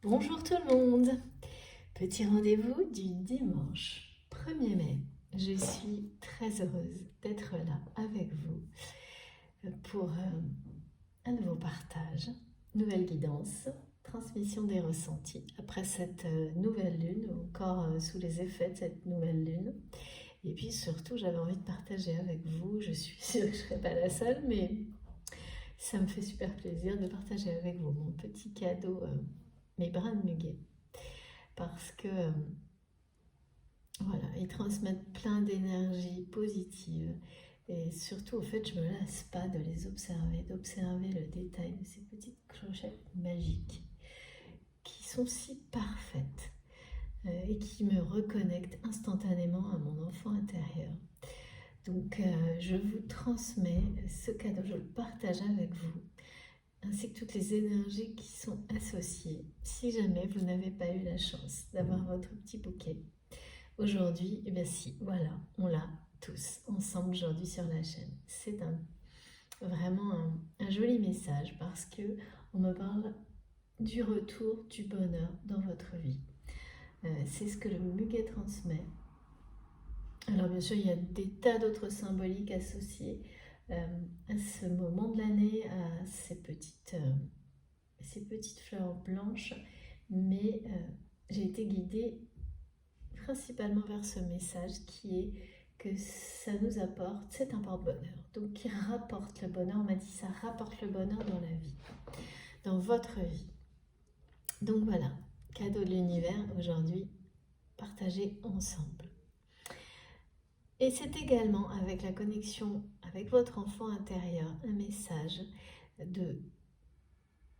Bonjour tout le monde. Petit rendez-vous du dimanche 1er mai. Je suis très heureuse d'être là avec vous pour un nouveau partage, nouvelle guidance, transmission des ressentis après cette nouvelle lune, encore sous les effets de cette nouvelle lune. Et puis surtout, j'avais envie de partager avec vous. Je suis sûre que je ne serai pas la seule, mais ça me fait super plaisir de partager avec vous mon petit cadeau, mes brins de muguet. Parce que voilà, ils transmettent plein d'énergie positive. Et surtout, au fait, je me lasse pas de les observer, d'observer le détail de ces petites clochettes magiques qui sont si parfaites et qui me reconnectent instantanément à mon enfant intérieur. Donc, je vous transmets ce cadeau, je le partage avec vous, ainsi que toutes les énergies qui sont associées, si jamais vous n'avez pas eu la chance d'avoir votre petit bouquet. Aujourd'hui, eh bien si, voilà, on l'a tous ensemble aujourd'hui sur la chaîne. C'est vraiment un joli message parce que on me parle du retour du bonheur dans votre vie. C'est ce que le muguet transmet. Alors bien sûr, il y a des tas d'autres symboliques associées à ce moment de l'année, à ces petites fleurs blanches, mais j'ai été guidée principalement vers ce message qui est que ça nous apporte, c'est un porte-bonheur. Donc qui rapporte le bonheur, on m'a dit ça rapporte le bonheur dans la vie, dans votre vie. Donc voilà, cadeau de l'univers aujourd'hui, partagé ensemble. Et c'est également avec la connexion avec votre enfant intérieur, un message de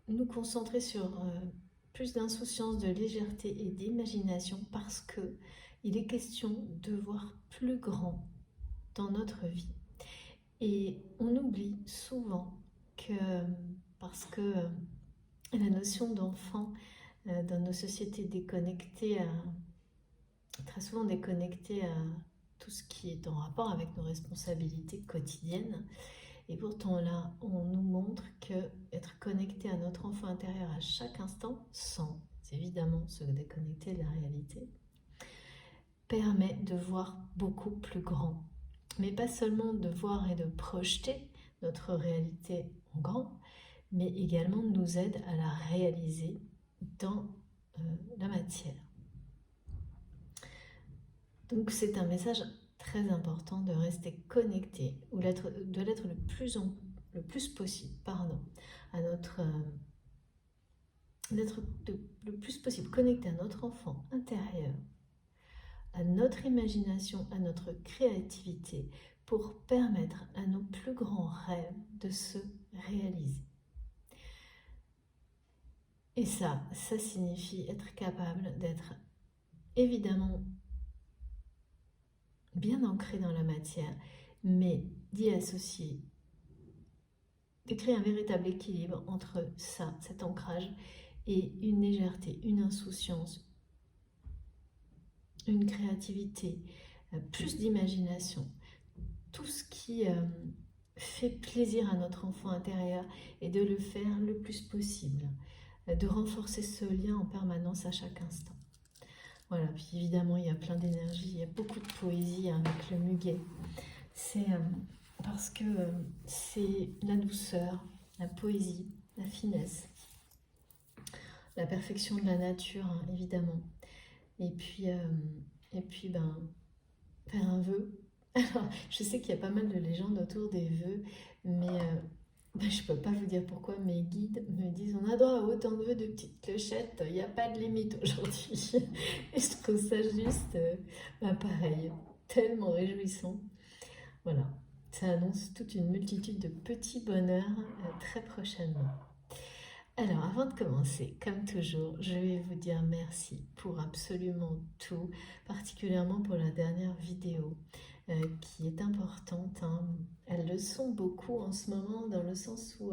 nous concentrer sur plus d'insouciance, de légèreté et d'imagination parce que il est question de voir plus grand dans notre vie. Et on oublie souvent que, parce que la notion d'enfant dans nos sociétés déconnectées, très souvent déconnectées à tout ce qui est en rapport avec nos responsabilités quotidiennes. Et pourtant là, on nous montre que être connecté à notre enfant intérieur à chaque instant, sans évidemment se déconnecter de la réalité, permet de voir beaucoup plus grand. Mais pas seulement de voir et de projeter notre réalité en grand, mais également nous aide à la réaliser dans la matière. Donc c'est un message très important de rester connecté, ou de l'être le plus possible, à notre d'être le plus possible connecté à notre enfant intérieur, à notre imagination, à notre créativité, pour permettre à nos plus grands rêves de se réaliser. Et ça signifie être capable d'être évidemment bien ancré dans la matière, mais d'y associer, de créer un véritable équilibre entre ça, cet ancrage, et une légèreté, une insouciance, une créativité, plus d'imagination. Tout ce qui fait plaisir à notre enfant intérieur et de le faire le plus possible, de renforcer ce lien en permanence à chaque instant. Voilà, puis évidemment il y a plein d'énergie, il y a beaucoup de poésie avec le muguet. C'est parce que c'est la douceur, la poésie, la finesse, la perfection de la nature, hein, évidemment. Et puis faire un vœu. Alors, je sais qu'il y a pas mal de légendes autour des vœux, mais je ne peux pas vous dire pourquoi mes guides me disent on a droit à autant de vœux de petites clochettes, il n'y a pas de limite aujourd'hui. Et je trouve ça juste pareil, tellement réjouissant. Voilà, ça annonce toute une multitude de petits bonheurs très prochainement. Alors, avant de commencer, comme toujours, je vais vous dire merci pour absolument tout, particulièrement pour la dernière vidéo qui est importante, hein. Elles le sont beaucoup en ce moment dans le sens où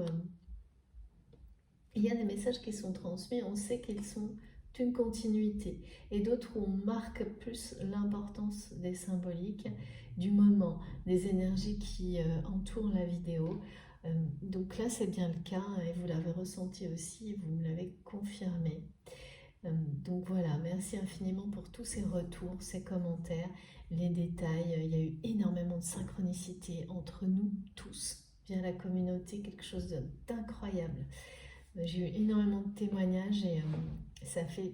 il y a des messages qui sont transmis, on sait qu'ils sont d'une continuité, et d'autres où on marque plus l'importance des symboliques, du moment, des énergies qui entourent la vidéo. Donc là, c'est bien le cas, et vous l'avez ressenti aussi, vous me l'avez confirmé. Merci infiniment pour tous ces retours, ces commentaires, les détails. Il y a eu énormément de synchronicité entre nous tous via la communauté, quelque chose d'incroyable. J'ai eu énormément de témoignages et ça fait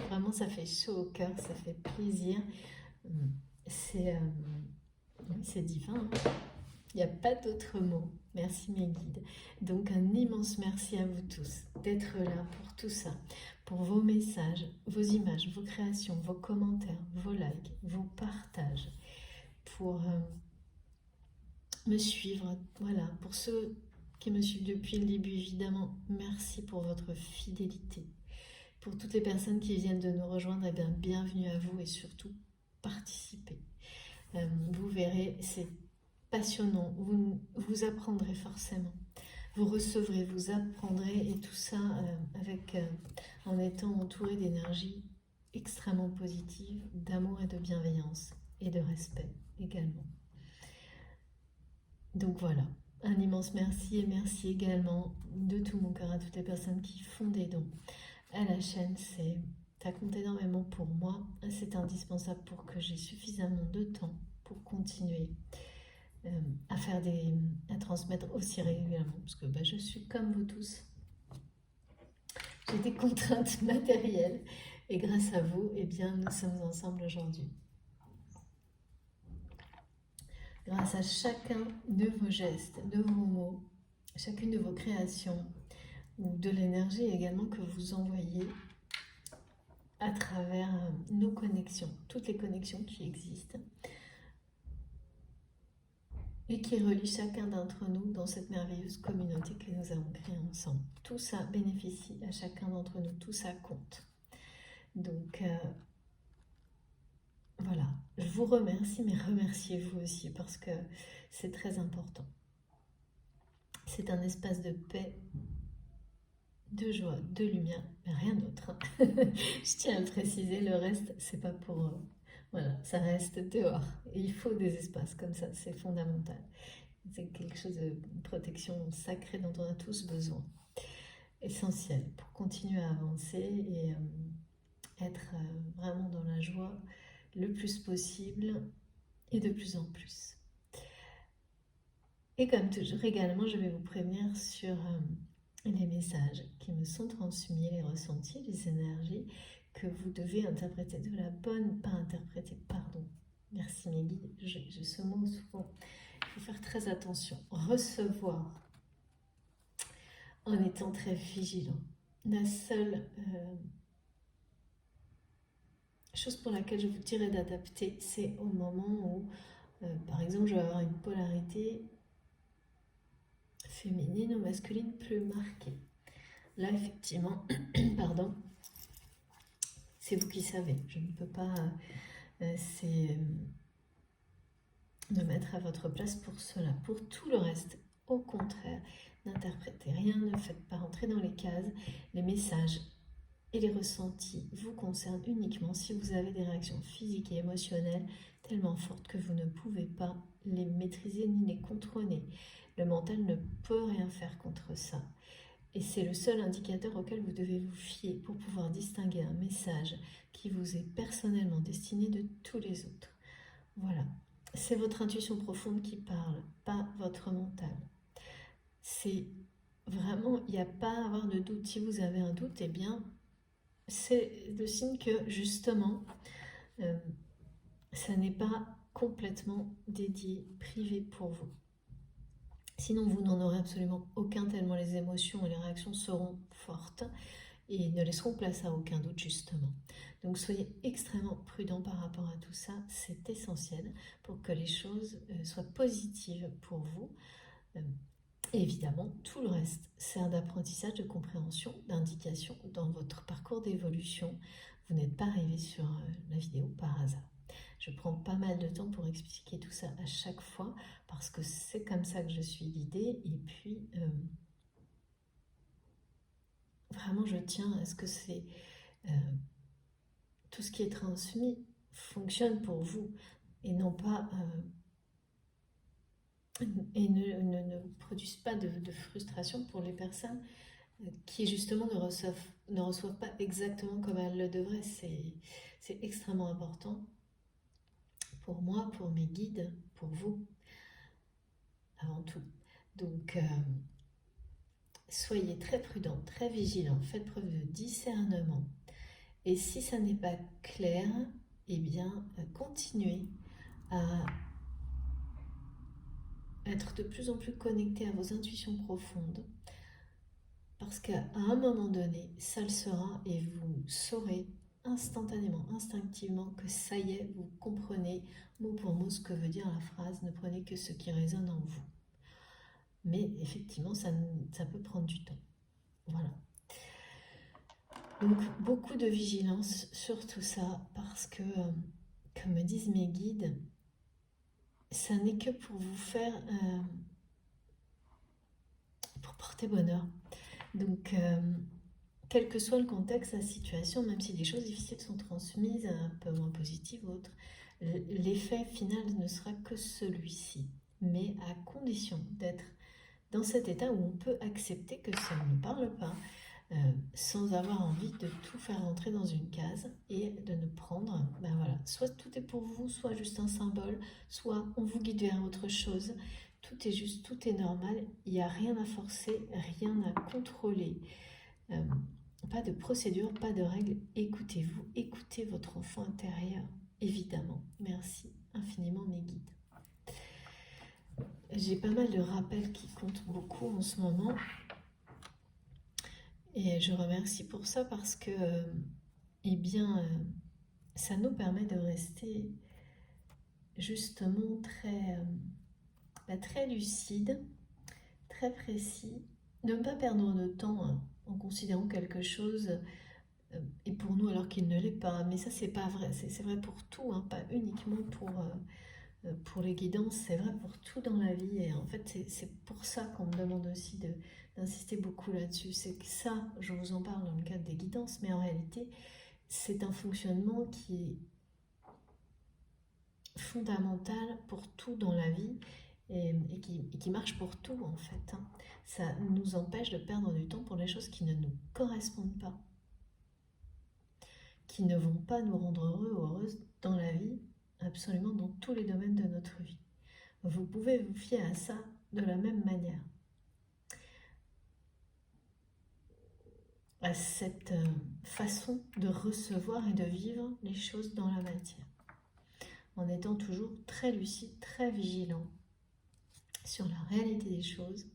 vraiment, ça fait chaud au cœur, ça fait plaisir. C'est divin, hein. Il n'y a pas d'autre mot. Merci mes guides. Donc un immense merci à vous tous d'être là pour tout ça, pour vos messages, vos images, vos créations, vos commentaires, vos likes, vos partages, pour me suivre. Voilà, pour ceux qui me suivent depuis le début, évidemment, merci pour votre fidélité. Pour toutes les personnes qui viennent de nous rejoindre, eh bien, bienvenue à vous et surtout, participez. Vous verrez, c'est passionnant, vous apprendrez forcément, vous recevrez, vous apprendrez, et tout ça en étant entouré d'énergie extrêmement positive, d'amour et de bienveillance, et de respect également. Donc voilà, un immense merci, et merci également de tout mon cœur à toutes les personnes qui font des dons à la chaîne. Ça compte énormément pour moi, c'est indispensable pour que j'ai suffisamment de temps pour continuer à transmettre aussi régulièrement, parce que je suis comme vous tous, j'ai des contraintes matérielles, et grâce à vous, eh bien, nous sommes ensemble aujourd'hui. Grâce à chacun de vos gestes, de vos mots, chacune de vos créations, ou de l'énergie également que vous envoyez à travers nos connexions, toutes les connexions qui existent, et qui relie chacun d'entre nous dans cette merveilleuse communauté que nous avons créée ensemble. Tout ça bénéficie à chacun d'entre nous, tout ça compte. Donc voilà, je vous remercie, mais remerciez-vous aussi parce que c'est très important. C'est un espace de paix, de joie, de lumière, mais rien d'autre. Je tiens à le préciser, le reste, c'est pas pour... voilà, ça reste dehors. Et il faut des espaces comme ça, c'est fondamental. C'est quelque chose de protection sacrée dont on a tous besoin. Essentiel pour continuer à avancer et être vraiment dans la joie le plus possible et de plus en plus. Et comme toujours également, je vais vous prévenir sur les messages qui me sont transmis, les ressentis, les énergies que vous devez interpréter de la bonne, pas interpréter, pardon. Merci mes guides, j'ai ce mot souvent. Il faut faire très attention. Recevoir en étant très vigilant. La seule chose pour laquelle je vous dirais d'adapter, c'est au moment où, par exemple, je vais avoir une polarité féminine ou masculine plus marquée. Là, effectivement, pardon, c'est vous qui savez. Je ne peux pas me mettre à votre place pour cela. Pour tout le reste, au contraire, n'interprétez rien, ne faites pas rentrer dans les cases. Les messages et les ressentis vous concernent uniquement si vous avez des réactions physiques et émotionnelles tellement fortes que vous ne pouvez pas les maîtriser ni les contrôler. Le mental ne peut rien faire contre ça. Et c'est le seul indicateur auquel vous devez vous fier pour pouvoir distinguer un message qui vous est personnellement destiné de tous les autres. Voilà. C'est votre intuition profonde qui parle, pas votre mental. C'est vraiment, il n'y a pas à avoir de doute. Si vous avez un doute, eh bien, c'est le signe que, justement, ça n'est pas complètement dédié, privé pour vous. Sinon, vous n'en aurez absolument aucun, tellement les émotions et les réactions seront fortes et ne laisseront place à aucun doute, justement. Donc, soyez extrêmement prudents par rapport à tout ça. C'est essentiel pour que les choses soient positives pour vous. Et évidemment, tout le reste sert d'apprentissage, de compréhension, d'indication dans votre parcours d'évolution. Vous n'êtes pas arrivé sur la vidéo par hasard. Je prends pas mal de temps pour expliquer tout ça à chaque fois parce que c'est comme ça que je suis guidée. Et puis, vraiment, je tiens à ce que tout ce qui est transmis fonctionne pour vous et non pas... et ne produisent pas de frustration pour les personnes qui justement ne reçoivent pas exactement comme elles le devraient. C'est extrêmement important pour moi, pour mes guides, pour vous, avant tout. Donc, soyez très prudents, très vigilants, faites preuve de discernement. Et si ça n'est pas clair, eh bien, continuez à être de plus en plus connecté à vos intuitions profondes, parce qu'à un moment donné, ça le sera et vous saurez instantanément, instinctivement que ça y est, vous comprenez mot pour mot ce que veut dire la phrase, ne prenez que ce qui résonne en vous. Mais effectivement, ça peut prendre du temps. Voilà. Donc, beaucoup de vigilance sur tout ça, parce que, comme me disent mes guides, ça n'est que pour vous faire, pour porter bonheur. Donc, quel que soit le contexte, la situation, même si des choses difficiles sont transmises, un peu moins positives ou autres, l'effet final ne sera que celui-ci. Mais à condition d'être dans cet état où on peut accepter que ça ne nous parle pas, sans avoir envie de tout faire rentrer dans une case et de ne prendre, ben voilà, soit tout est pour vous, soit juste un symbole, soit on vous guide vers autre chose. Tout est juste, tout est normal, il n'y a rien à forcer, rien à contrôler. Pas de procédure, pas de règles. Écoutez-vous, écoutez votre enfant intérieur, évidemment. Merci infiniment mes guides. J'ai pas mal de rappels qui comptent beaucoup en ce moment. Et je remercie pour ça parce que, eh bien, ça nous permet de rester justement très lucide, très précis, de ne pas perdre de temps en considérant quelque chose et pour nous alors qu'il ne l'est pas. Mais ça, c'est pas vrai. C'est vrai pour tout, hein, pas uniquement pour les guidances, c'est vrai pour tout dans la vie. Et en fait, c'est pour ça qu'on me demande aussi d'insister beaucoup là-dessus. C'est que ça, je vous en parle dans le cadre des guidances, mais en réalité, c'est un fonctionnement qui est fondamental pour tout dans la vie et qui marche pour tout en fait. Hein. Ça nous empêche de perdre du temps pour les choses qui ne nous correspondent pas, qui ne vont pas nous rendre heureux ou heureuses dans la vie, absolument dans tous les domaines de notre vie. Vous pouvez vous fier à ça de la même manière, à cette façon de recevoir et de vivre les choses dans la matière, en étant toujours très lucide, très vigilant sur la réalité des choses,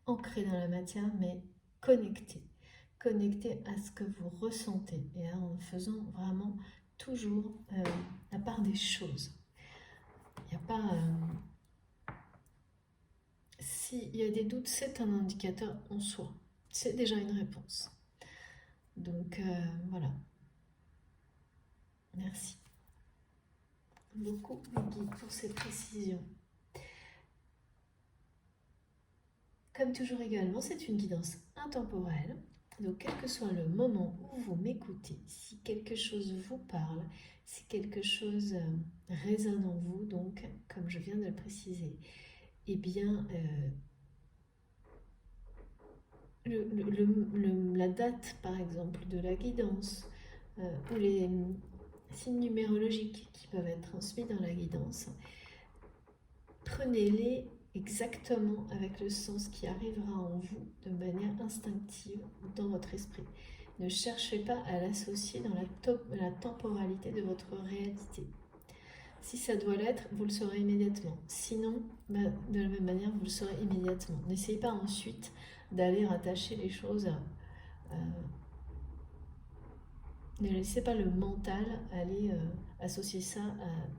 ancré dans la matière, mais connecté à ce que vous ressentez et en faisant vraiment toujours la part des choses. Il n'y a pas... S'il y a des doutes, c'est un indicateur en soi. C'est déjà une réponse. Donc voilà. Merci beaucoup, Guy, pour ces précisions. Comme toujours également, c'est une guidance intemporelle. Donc, quel que soit le moment où vous m'écoutez, si quelque chose vous parle, si quelque chose résonne en vous, donc, comme je viens de le préciser, eh bien, la date, par exemple, de la guidance, ou les signes numérologiques qui peuvent être transmis dans la guidance, prenez-les exactement avec le sens qui arrivera en vous de manière instinctive dans votre esprit. Ne cherchez pas à l'associer dans la temporalité de votre réalité. Si ça doit l'être, vous le saurez immédiatement. Sinon, de la même manière, vous le saurez immédiatement. N'essayez pas ensuite d'aller rattacher les choses ne laissez pas le mental aller associer ça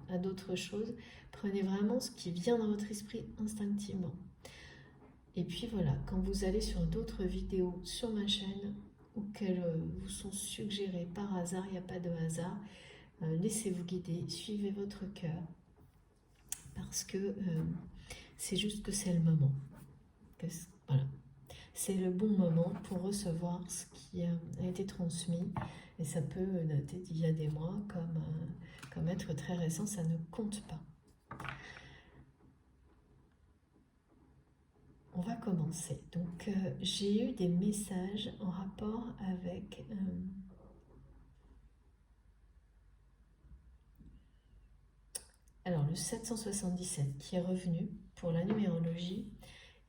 à d'autres choses. Prenez vraiment ce qui vient dans votre esprit instinctivement. Et puis voilà, quand vous allez sur d'autres vidéos sur ma chaîne ou qu'elles vous sont suggérées par hasard, il n'y a pas de hasard, laissez-vous guider, suivez votre cœur parce que c'est juste que c'est le moment. Voilà. C'est le bon moment pour recevoir ce qui a été transmis. Et ça peut dater d'il y a des mois comme être très récent, ça ne compte pas. on va commencer. Donc, j'ai eu des messages en rapport avec alors le 777 qui est revenu pour la numérologie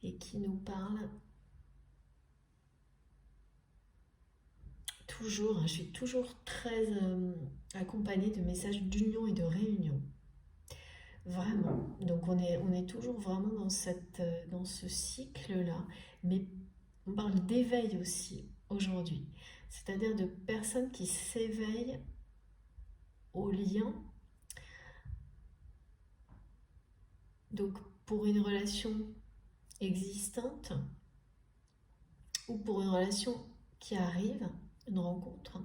et qui nous parle toujours, je suis toujours très accompagnée de messages d'union et de réunion. Vraiment. Donc on est toujours vraiment dans ce cycle-là. Mais on parle d'éveil aussi aujourd'hui. C'est-à-dire de personnes qui s'éveillent au lien. Donc pour une relation existante ou pour une relation qui arrive, une rencontre,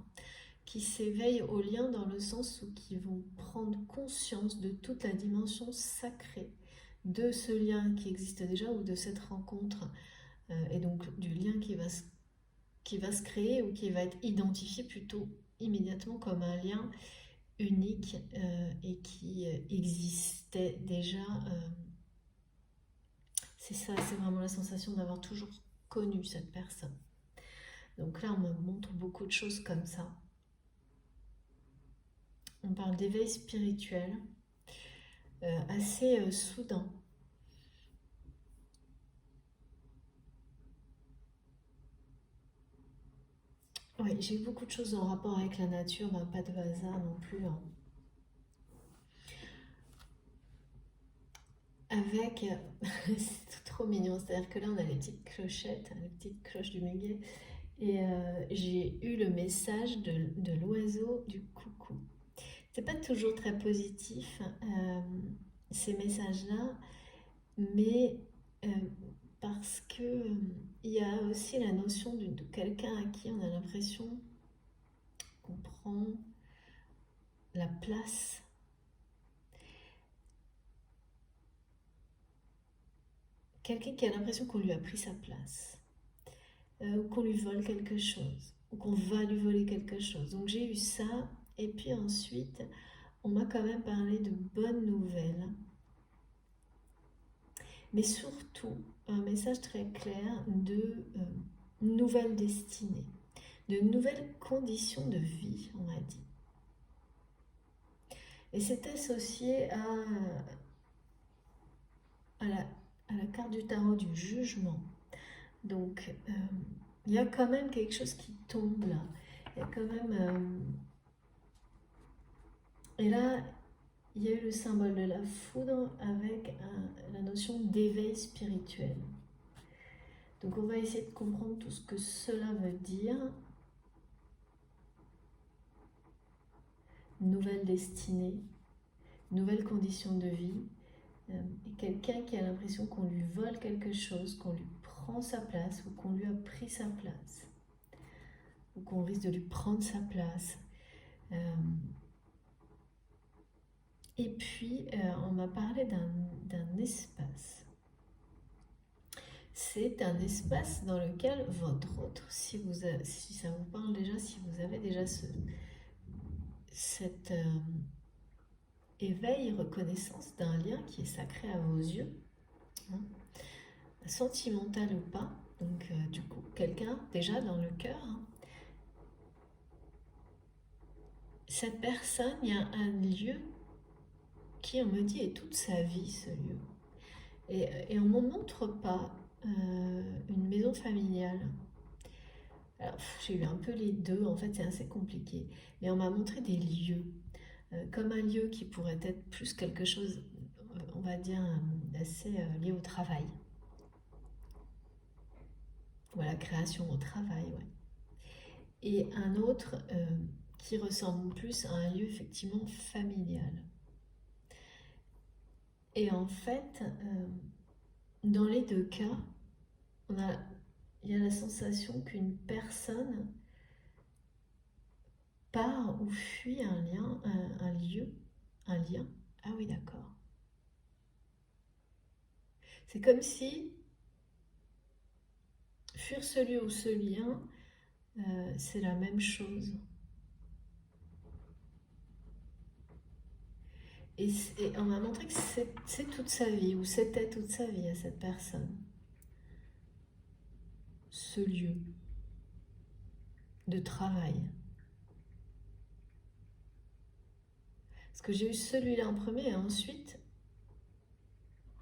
qui s'éveillent au lien dans le sens où qui vont prendre conscience de toute la dimension sacrée de ce lien qui existe déjà ou de cette rencontre et donc du lien qui va se créer ou qui va être identifié plutôt immédiatement comme un lien unique et qui existait déjà. C'est ça, c'est vraiment la sensation d'avoir toujours connu cette personne. Donc là, on me montre beaucoup de choses comme ça. On parle d'éveil spirituel assez soudain. Oui, j'ai eu beaucoup de choses en rapport avec la nature, ben, pas de hasard non plus. Hein. Avec, c'est trop mignon, c'est-à-dire que là on a les petites clochettes, les petites cloches du muguet, et j'ai eu le message de l'oiseau du coucou. C'est pas toujours très positif, ces messages-là, mais euh, parce que il y a aussi la notion de quelqu'un à qui on a l'impression qu'on prend la place. Quelqu'un qui a l'impression qu'on lui a pris sa place, ou qu'on lui vole quelque chose, ou qu'on va lui voler quelque chose. Donc j'ai eu ça, et puis ensuite, on m'a quand même parlé de bonnes nouvelles, mais surtout un message très clair de nouvelles destinées, de nouvelles conditions de vie, on m'a dit. Et c'est associé à la carte du tarot du jugement. Donc, il y a quand même quelque chose qui tombe là. Il y a quand même... et là, il y a eu le symbole de la foudre avec la notion d'éveil spirituel. Donc, on va essayer de comprendre tout ce que cela veut dire. Nouvelle destinée, nouvelles conditions de vie. Et quelqu'un qui a l'impression qu'on lui vole quelque chose, qu'on lui prend sa place ou qu'on lui a pris sa place. Ou qu'on risque de lui prendre sa place. Et puis, on m'a parlé d'un espace. C'est un espace dans lequel votre autre, si ça vous parle déjà, si vous avez déjà cet éveil, reconnaissance d'un lien qui est sacré à vos yeux, hein, sentimental ou pas, donc du coup, quelqu'un déjà dans le cœur, hein, cette personne, il y a un lieu qui, on me dit, est toute sa vie, ce lieu. Et on ne m'en montre pas une maison familiale. Alors, j'ai eu un peu les deux, en fait, c'est assez compliqué. Mais on m'a montré des lieux, comme un lieu qui pourrait être plus quelque chose, on va dire, d'assez lié au travail. Ou à la création au travail, ouais. Et un autre qui ressemble plus à un lieu effectivement familial. Et en fait, dans les deux cas, il y a la sensation qu'une personne part ou fuit un lien, un lieu, un lien. Ah oui, d'accord. C'est comme si fuir ce lieu ou ce lien, c'est la même chose. Et on m'a montré que c'est toute sa vie, ou c'était toute sa vie à cette personne. ce lieu de travail. Parce que j'ai eu celui-là en premier et ensuite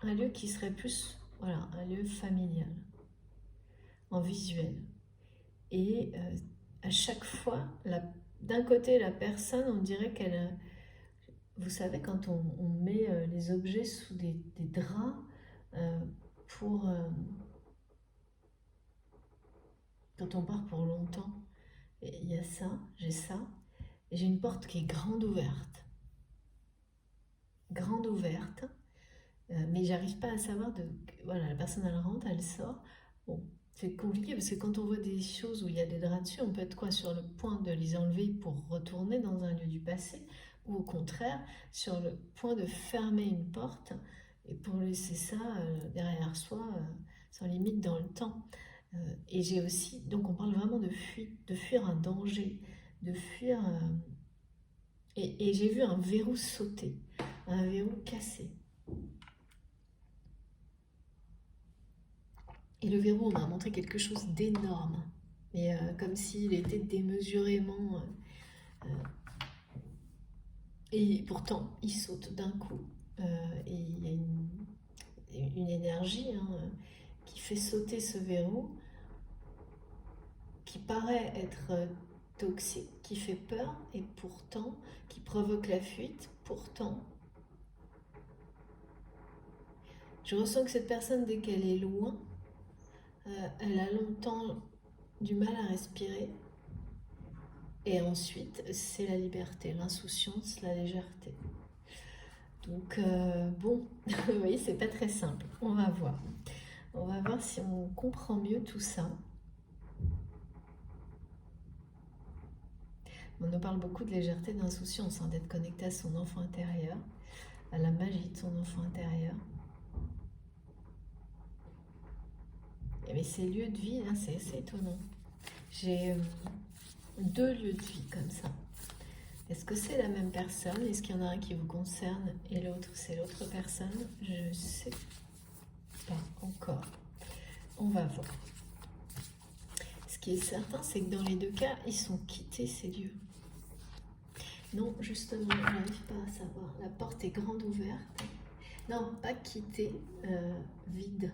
un lieu qui serait plus, voilà, un lieu familial, en visuel. Et à chaque fois, d'un côté, la personne, on dirait qu'elle... Vous savez, quand on met les objets sous des draps pour... quand on part pour longtemps, il y a ça, j'ai ça, et j'ai une porte qui est grande ouverte. Grande ouverte, mais j'arrive pas à savoir de... Voilà, la personne, elle rentre, elle sort. Bon, c'est compliqué parce que quand on voit des choses où il y a des draps dessus, on peut être quoi sur le point de les enlever pour retourner dans un lieu du passé, ou au contraire, sur le point de fermer une porte et pour laisser ça derrière soi, sans limite dans le temps. Et j'ai aussi, donc on parle vraiment de fuite, de fuir un danger, de fuir... et j'ai vu un verrou sauter, un verrou cassé. Et le verrou, on m'a montré quelque chose d'énorme, mais comme s'il était démesurément... et pourtant, il saute d'un coup. Et il y a une énergie qui fait sauter ce verrou, qui paraît être toxique, qui fait peur, et pourtant, qui provoque la fuite, pourtant... Je ressens que cette personne, dès qu'elle est loin, elle a longtemps du mal à respirer. Et ensuite, c'est la liberté, l'insouciance, la légèreté. Donc, bon, vous voyez, c'est pas très simple. On va voir. On va voir si on comprend mieux tout ça. On nous parle beaucoup de légèreté, d'insouciance, d'être connecté à son enfant intérieur, à la magie de son enfant intérieur. Mais ces lieux de vie, là, c'est assez étonnant. J'ai 2 lieux de vie comme ça. Est-ce que c'est la même personne? Est-ce qu'il y en a un qui vous concerne et l'autre, c'est l'autre personne? Je ne sais pas encore. On va voir. Ce qui est certain, c'est que dans les 2 cas, ils sont quittés, ces lieux. Non, justement, je n'arrive pas à savoir. La porte est grande ouverte. Non, pas quittés, vide.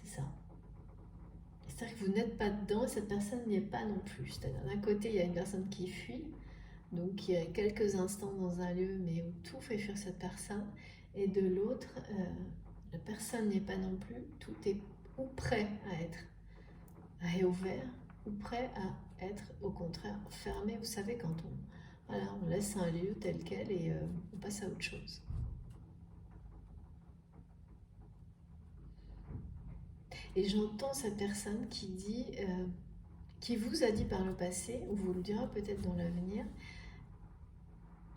C'est ça. C'est-à-dire que vous n'êtes pas dedans et cette personne n'y est pas non plus. C'est-à-dire d'un côté, il y a une personne qui fuit, donc il y a quelques instants dans un lieu, mais où tout fait fuir cette personne. Et de l'autre, la personne n'est pas non plus. Tout est ou prêt à être réouvert, ou prêt à être au contraire fermé. Vous savez, quand on laisse un lieu tel quel et on passe à autre chose. Et j'entends cette personne qui dit, qui vous a dit par le passé, ou vous le dira peut-être dans l'avenir,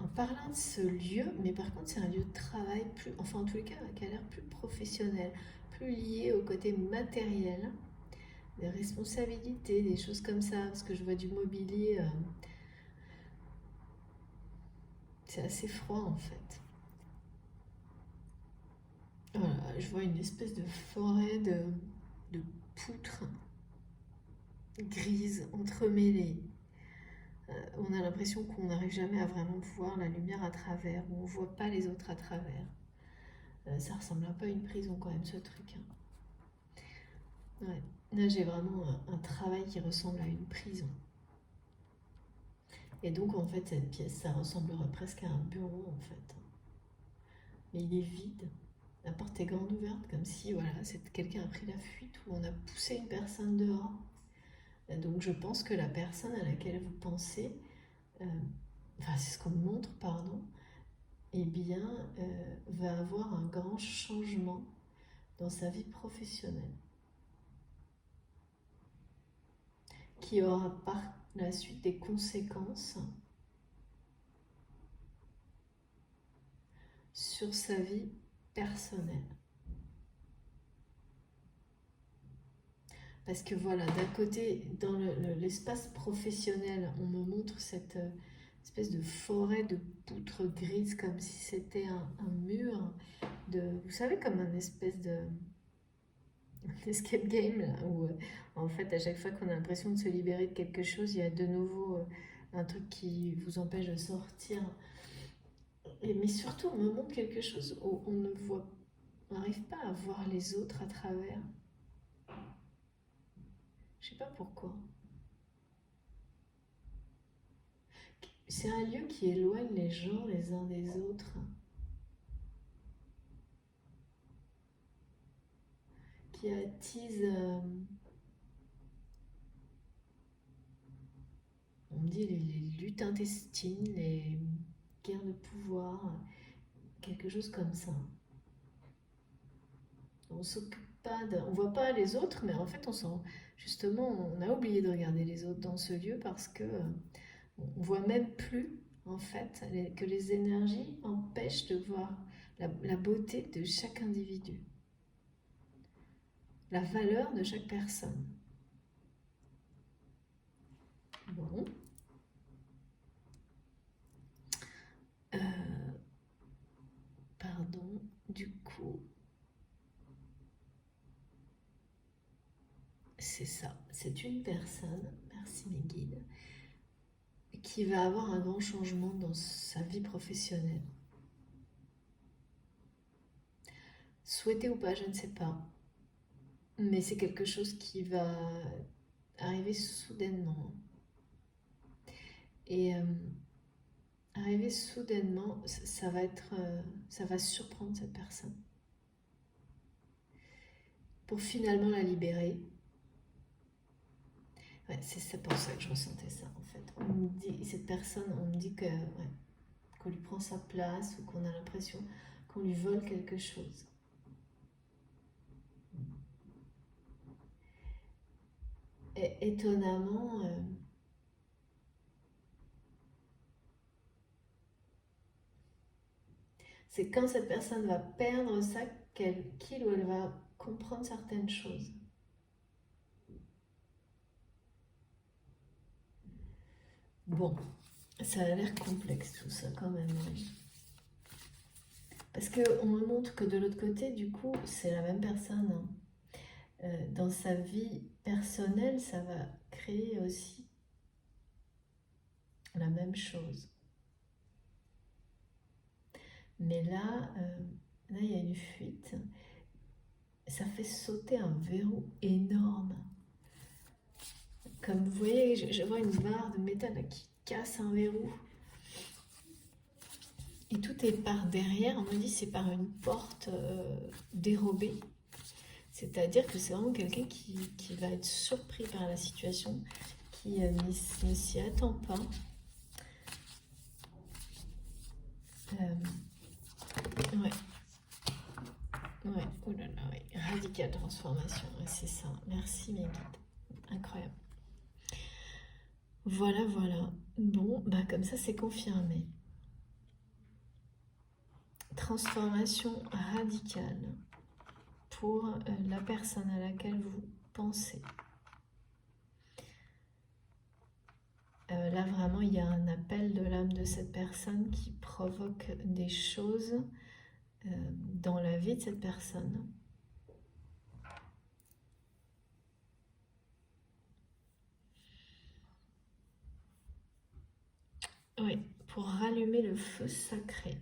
en parlant de ce lieu, mais par contre c'est un lieu de travail, plus, enfin en tous les cas qui a l'air plus professionnel, plus lié au côté matériel, des responsabilités, des choses comme ça, parce que je vois du mobilier, c'est assez froid en fait. Voilà, je vois une espèce de forêt de poutres grises, entremêlées. On a l'impression qu'on n'arrive jamais à vraiment voir la lumière à travers, ou on ne voit pas les autres à travers. Ça ressemble un peu à une prison quand même, ce truc. Ouais. Là, j'ai vraiment un travail qui ressemble à une prison. Et donc, en fait, cette pièce, ça ressemblerait presque à un bureau, en fait. Mais il est vide. La porte est grande ouverte, comme si, voilà, quelqu'un a pris la fuite ou on a poussé une personne dehors. Donc, je pense que la personne à laquelle vous pensez, enfin, c'est ce qu'on me montre, pardon, eh bien, va avoir un grand changement dans sa vie professionnelle, qui aura par la suite des conséquences sur sa vie personnelle. Parce que voilà, d'un côté, dans l'espace professionnel, on me montre cette espèce de forêt de poutres grises, comme si c'était un mur, vous savez, comme une espèce escape game, là, où en fait, à chaque fois qu'on a l'impression de se libérer de quelque chose, il y a de nouveau un truc qui vous empêche de sortir. Mais surtout, on me montre quelque chose où on n'arrive pas à voir les autres à travers. Je sais pas pourquoi. C'est un lieu qui éloigne les gens les uns des autres, qui attise, on me dit, les luttes intestines, les guerres de pouvoir, quelque chose comme ça. On s'occupe pas on voit pas les autres, mais en fait, justement, on a oublié de regarder les autres dans ce lieu parce que on voit même plus, en fait, que les énergies empêchent de voir la beauté de chaque individu, la valeur de chaque personne. Bon. Euh, Pardon, du coup, c'est ça. C'est une personne, merci mes guides, qui va avoir un grand changement dans sa vie professionnelle. Souhaité ou pas, je ne sais pas. Mais c'est quelque chose qui va arriver soudainement. Et arriver soudainement, ça va surprendre cette personne. Pour finalement la libérer. Ouais, c'est pour ça que je ressentais ça en fait. Cette personne, on me dit que ouais, qu'on lui prend sa place ou qu'on a l'impression qu'on lui vole quelque chose. Et étonnamment, c'est quand cette personne va perdre ça qu'il ou elle va comprendre certaines choses. Bon, ça a l'air complexe tout ça quand même. Parce qu'on me montre que de l'autre côté, du coup, c'est la même personne. Dans sa vie personnelle, ça va créer aussi la même chose. Mais là, il y a une fuite. Ça fait sauter un verrou énorme. Comme vous voyez, je vois une barre de métal qui casse un verrou. Et tout est par derrière. On me dit c'est par une porte dérobée. C'est-à-dire que c'est vraiment quelqu'un qui va être surpris par la situation, qui ne s'y attend pas. Ouais. Ouais, oh là là, ouais. Radicale transformation, ouais, c'est ça. Merci mes guides. Incroyable. Voilà, voilà. Bon, bah comme ça c'est confirmé. Transformation radicale pour la personne à laquelle vous pensez. Là vraiment il y a un appel de l'âme de cette personne qui provoque des choses dans la vie de cette personne. Oui, pour rallumer le feu sacré.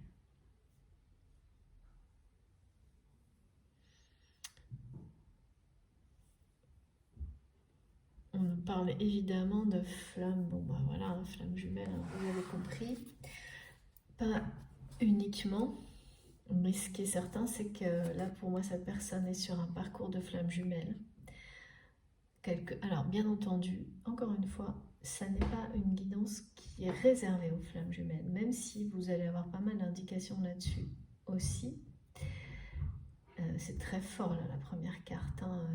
On nous parle évidemment de flammes, bon bah voilà, flammes jumelles, hein, vous avez compris. Pas uniquement, mais ce qui est certain, c'est que là pour moi, cette personne est sur un parcours de flammes jumelles. Alors bien entendu, encore une fois, ça n'est pas une guidance qui est réservée aux flammes jumelles, même si vous allez avoir pas mal d'indications là-dessus aussi. C'est très fort là, la première carte, hein.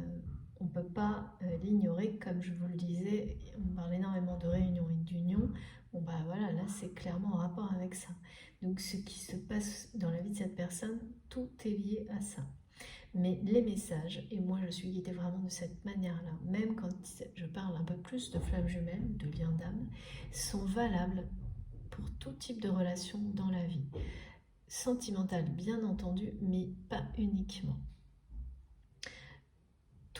On ne peut pas l'ignorer, comme je vous le disais, on parle énormément de réunion et d'union. Bon bah voilà, là c'est clairement en rapport avec ça. Donc ce qui se passe dans la vie de cette personne, tout est lié à ça. Mais les messages, et moi je suis guidée vraiment de cette manière-là, même quand je parle un peu plus de flammes jumelles, de liens d'âme, sont valables pour tout type de relation dans la vie. Sentimentale bien entendu, mais pas uniquement.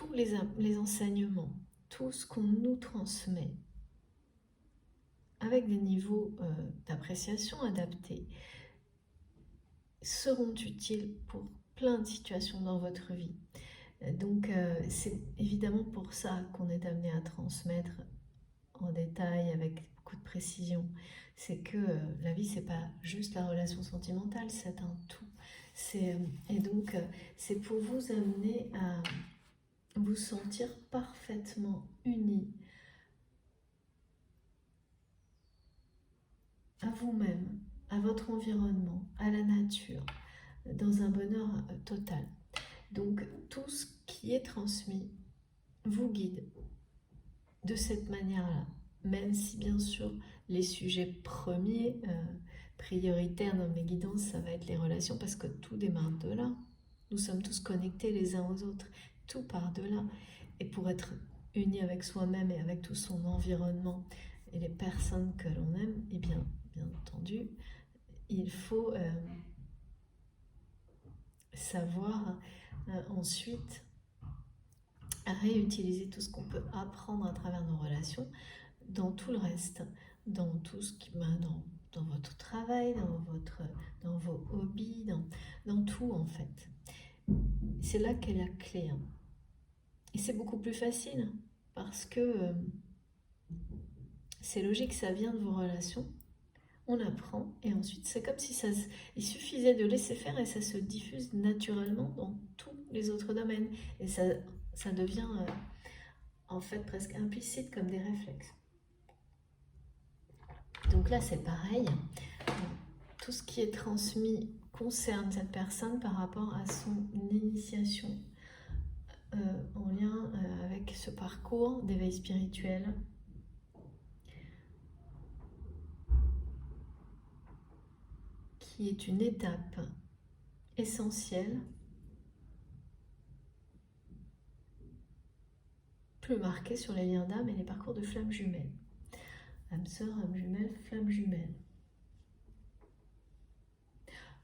tous les enseignements, tout ce qu'on nous transmet, avec des niveaux d'appréciation adaptés, seront utiles pour plein de situations dans votre vie. Donc c'est évidemment pour ça qu'on est amené à transmettre en détail avec beaucoup de précision. C'est que la vie, c'est pas juste la relation sentimentale, c'est un tout. Et donc c'est pour vous amener à vous sentir parfaitement unis à vous-même, à votre environnement, à la nature, dans un bonheur total. Donc tout ce qui est transmis vous guide de cette manière-là, même si bien sûr les sujets premiers, prioritaires dans mes guidances, ça va être les relations, parce que tout démarre de là. Nous sommes tous connectés les uns aux autres, tout part de là. Et pour être uni avec soi-même et avec tout son environnement et les personnes que l'on aime, et bien entendu, il faut savoir ensuite réutiliser tout ce qu'on peut apprendre à travers nos relations dans tout le reste, dans tout ce qui, dans votre travail, dans vos hobbies, dans tout en fait. C'est là qu'est la clé. Hein. Et c'est beaucoup plus facile parce que c'est logique, ça vient de vos relations. On apprend et ensuite c'est comme si il suffisait de laisser faire et ça se diffuse naturellement dans tous les autres domaines. Et ça devient en fait presque implicite comme des réflexes. Donc là c'est pareil, tout ce qui est transmis concerne cette personne par rapport à son initiation en lien avec ce parcours d'éveil spirituel. Qui est une étape essentielle, plus marquée sur les liens d'âme et les parcours de flammes jumelles. Âme sœur, âme jumelle, flamme jumelle.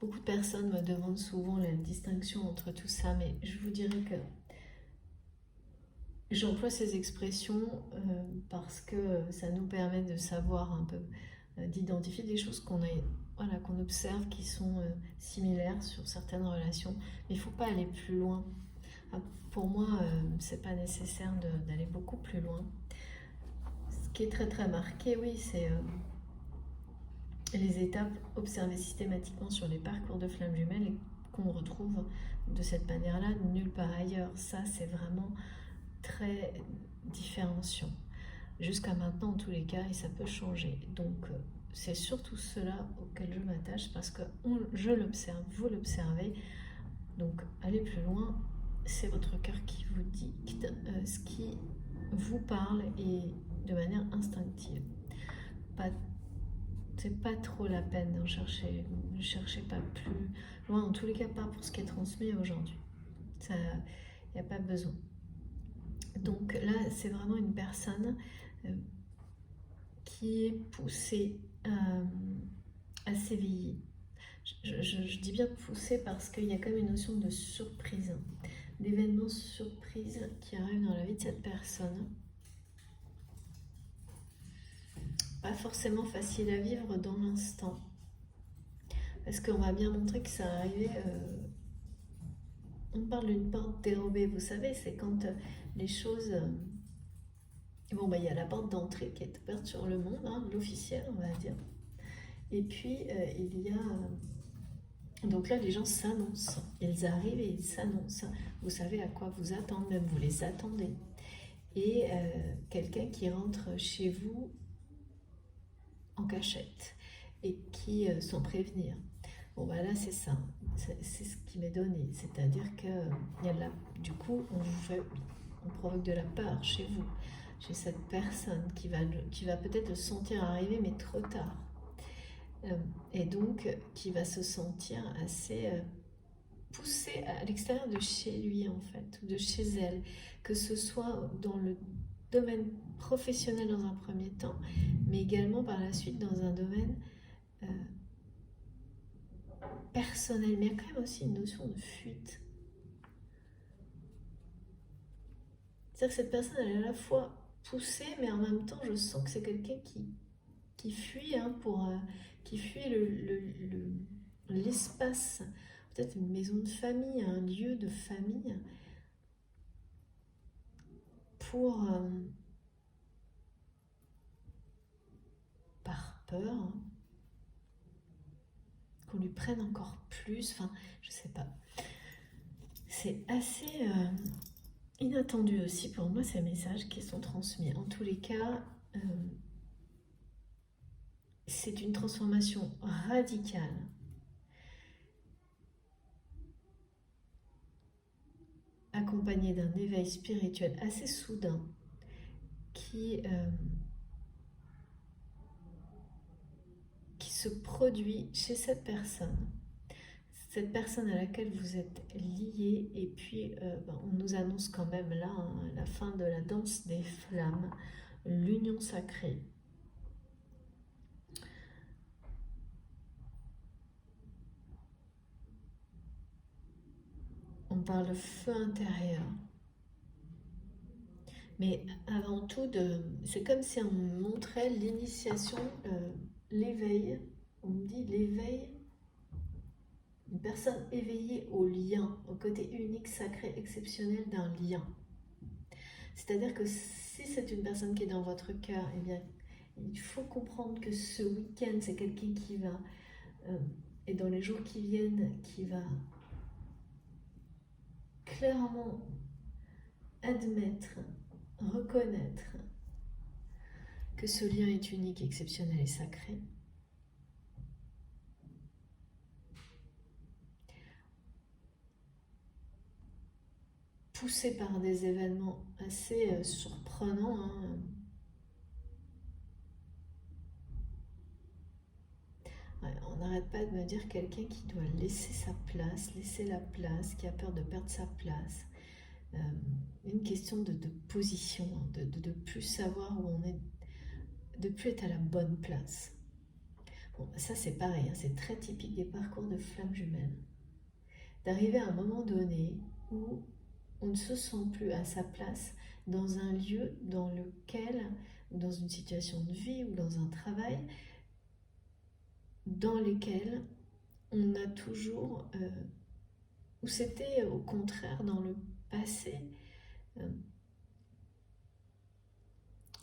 Beaucoup de personnes me demandent souvent la distinction entre tout ça, mais je vous dirais que j'emploie ces expressions parce que ça nous permet de savoir un peu, d'identifier des choses qu'on observe qui sont similaires sur certaines relations, mais il ne faut pas aller plus loin. Pour moi, c'est pas nécessaire d'aller beaucoup plus loin. Ce qui est très très marqué, oui, c'est les étapes observées systématiquement sur les parcours de flammes jumelles et qu'on retrouve de cette manière-là nulle part ailleurs. Ça, c'est vraiment très différenciant. Jusqu'à maintenant, en tous les cas, et ça peut changer. Donc, c'est surtout cela auquel je m'attache parce que je l'observe, vous l'observez. Donc, aller plus loin, c'est votre cœur qui vous dicte ce qui vous parle et de manière instinctive. C'est pas trop la peine d'en chercher, ne cherchez pas plus loin, en tous les cas pas pour ce qui est transmis aujourd'hui. Il n'y a pas besoin. Donc là, c'est vraiment une personne qui est poussée à s'éveiller. Je dis bien poussée parce qu'il y a comme une notion de surprise, d'événements surprises qui arrivent dans la vie de cette personne. Pas forcément facile à vivre dans l'instant. Parce qu'on va bien montrer que ça arrivait. On parle d'une porte dérobée, vous savez, c'est quand les choses. Bon, il y a la porte d'entrée qui est ouverte sur le monde, hein, l'officiel, on va dire. Et puis, il y a. Donc là, les gens s'annoncent. Ils arrivent et ils s'annoncent. Vous savez à quoi vous attendre, même vous les attendez. Et quelqu'un qui rentre chez vous en cachette et qui, sans prévenir. Bon, bah là, c'est ça. C'est ce qui m'est donné. C'est-à-dire que, du coup, on provoque de la peur chez vous, chez cette personne qui va peut-être le sentir arriver, mais trop tard. Et donc, qui va se sentir assez poussé à l'extérieur de chez lui, en fait, de chez elle. Que ce soit dans le domaine professionnel dans un premier temps, mais également par la suite dans un domaine personnel. Mais il y a quand même aussi une notion de fuite. C'est-à-dire que cette personne, elle est à la fois poussée, mais en même temps, je sens que c'est quelqu'un qui fuit, hein, qui fuit l'espace, peut-être une maison de famille, un lieu de famille, pour, par peur, hein, qu'on lui prenne encore plus, enfin, je sais pas. C'est assez inattendu aussi pour moi ces messages qui sont transmis. En tous les cas, c'est une transformation radicale, accompagnée d'un éveil spirituel assez soudain qui se produit chez cette personne à laquelle vous êtes lié. Et puis on nous annonce quand même là, hein, la fin de la danse des flammes, l'union sacrée. On parle feu intérieur. Mais avant tout, c'est comme si on montrait l'initiation, l'éveil. On me dit l'éveil, une personne éveillée au lien, au côté unique, sacré, exceptionnel d'un lien. C'est-à-dire que si c'est une personne qui est dans votre cœur, eh bien, il faut comprendre que ce week-end, c'est quelqu'un qui va, et dans les jours qui viennent, qui va clairement admettre, reconnaître que ce lien est unique, exceptionnel et sacré. Poussé par des événements assez surprenants, hein. Ouais, on n'arrête pas de me dire quelqu'un qui doit laisser sa place, laisser la place, qui a peur de perdre sa place. Une question de position, hein, de plus savoir où on est, de plus être à la bonne place. Bon, ça c'est pareil, hein, c'est très typique des parcours de flammes jumelles. D'arriver à un moment donné où on ne se sent plus à sa place dans un lieu dans lequel, ou dans une situation de vie, ou dans un travail, dans lesquels on a toujours, ou c'était au contraire dans le passé,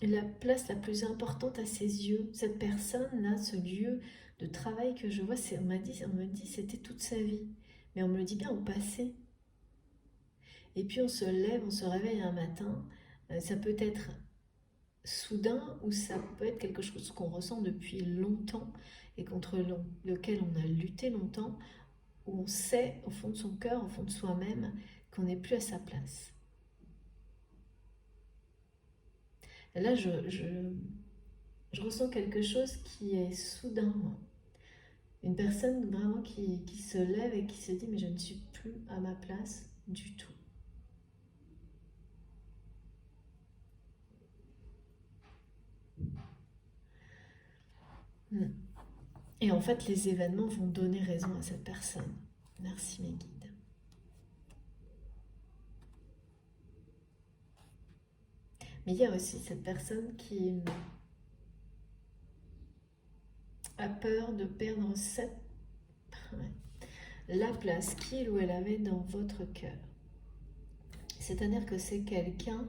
la place la plus importante à ses yeux. Cette personne-là, ce lieu de travail que je vois, on me dit c'était toute sa vie. Mais on me le dit bien au passé. Et puis on se lève, on se réveille un matin, ça peut être soudain ou ça peut être quelque chose qu'on ressent depuis longtemps et contre lequel on a lutté longtemps, où on sait au fond de son cœur, au fond de soi-même, qu'on n'est plus à sa place. Et là, je ressens quelque chose qui est soudain. Une personne vraiment qui se lève et qui se dit mais je ne suis plus à ma place du tout. Et en fait, les événements vont donner raison à cette personne. Merci mes guides. Mais il y a aussi cette personne qui a peur de perdre la place qu'il ou elle avait dans votre cœur. C'est-à-dire que c'est quelqu'un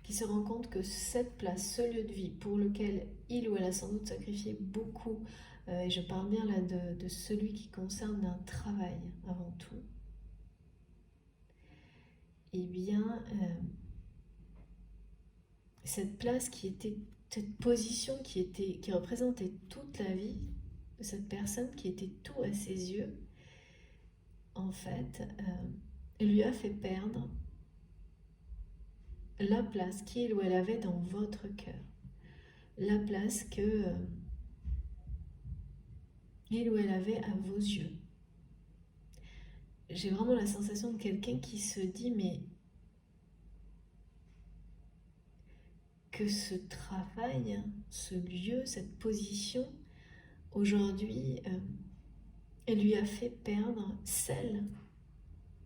qui se rend compte que cette place, ce lieu de vie pour lequel il ou elle a sans doute sacrifié beaucoup, et je parle bien là de celui qui concerne un travail avant tout, eh bien, cette place cette position qui représentait toute la vie de cette personne, qui était tout à ses yeux, en fait, lui a fait perdre la place qu'il ou elle avait dans votre cœur. La place que il ou elle avait à vos yeux. J'ai vraiment la sensation de quelqu'un qui se dit mais que ce travail, ce lieu, cette position, aujourd'hui, elle lui a fait perdre celle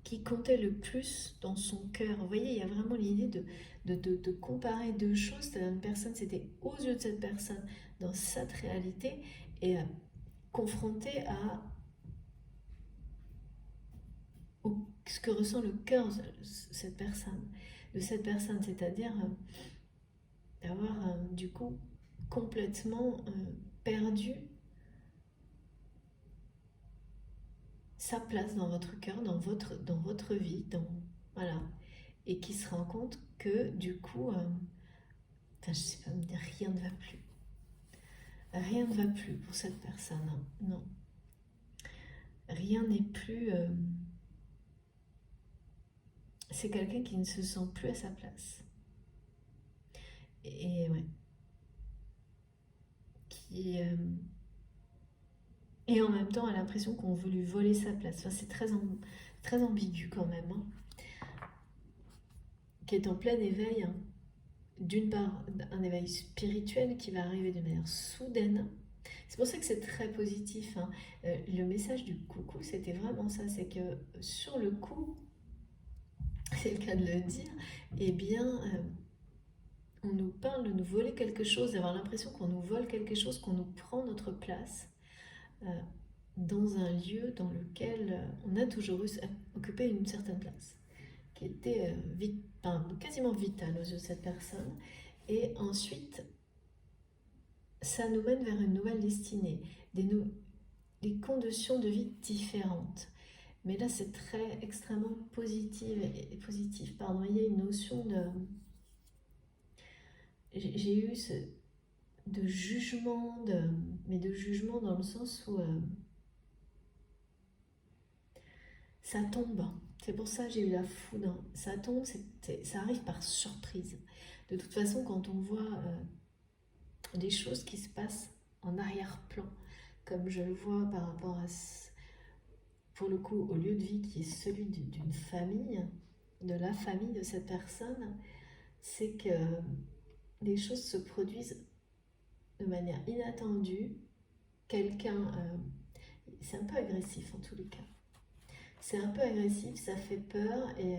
qui comptait le plus dans son cœur. Vous voyez, il y a vraiment l'idée de comparer deux choses. Une personne, c'était aux yeux de cette personne, dans cette réalité, et confronté à ce que ressent le cœur de cette personne, c'est-à-dire d'avoir du coup complètement perdu sa place dans votre cœur, dans votre vie, voilà, et qui se rend compte que du coup, je sais pas me dire, rien ne va plus. Rien ne va plus pour cette personne, hein. Non. Rien n'est plus... c'est quelqu'un qui ne se sent plus à sa place. Et ouais. Et en même temps, a l'impression qu'on veut lui voler sa place. Enfin, c'est très ambigu quand même, hein. Qui est en plein éveil, hein. D'une part, un éveil spirituel qui va arriver de manière soudaine. C'est pour ça que c'est très positif, hein. Le message du coucou, c'était vraiment ça. C'est que sur le coup, c'est le cas de le dire, eh bien, on nous parle de nous voler quelque chose, d'avoir l'impression qu'on nous vole quelque chose, qu'on nous prend notre place dans un lieu dans lequel on a toujours occupé une certaine place, qui était quasiment vitale aux yeux de cette personne. Et ensuite, ça nous mène vers une nouvelle destinée, des conditions de vie différentes. Mais là, c'est extrêmement positif. Il y a une notion de... J'ai eu de jugement, mais de jugement dans le sens où ça tombe. C'est pour ça que j'ai eu la foudre. Ça tombe, ça arrive par surprise. De toute façon, quand on voit des choses qui se passent en arrière-plan, comme je le vois par rapport à, pour le coup, au lieu de vie qui est celui d'une famille, de la famille de cette personne, c'est que les choses se produisent de manière inattendue. Quelqu'un, c'est un peu agressif en tous les cas. C'est un peu agressif, ça fait peur et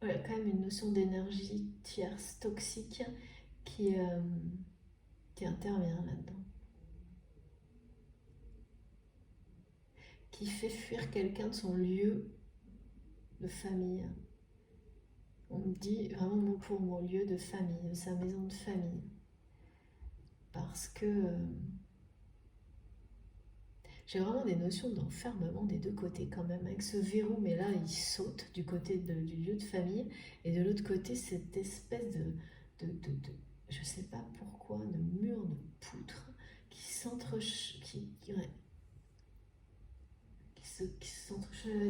voilà, quand même une notion d'énergie tierce toxique qui intervient là-dedans, qui fait fuir quelqu'un de son lieu de famille. On me dit vraiment mot pour mot, lieu de famille, de sa maison de famille. Parce que j'ai vraiment des notions d'enfermement des deux côtés quand même, avec ce verrou, mais là il saute du côté du lieu de famille, et de l'autre côté cette espèce de je sais pas pourquoi, de mur de poutre qui s'entrechevêtrent,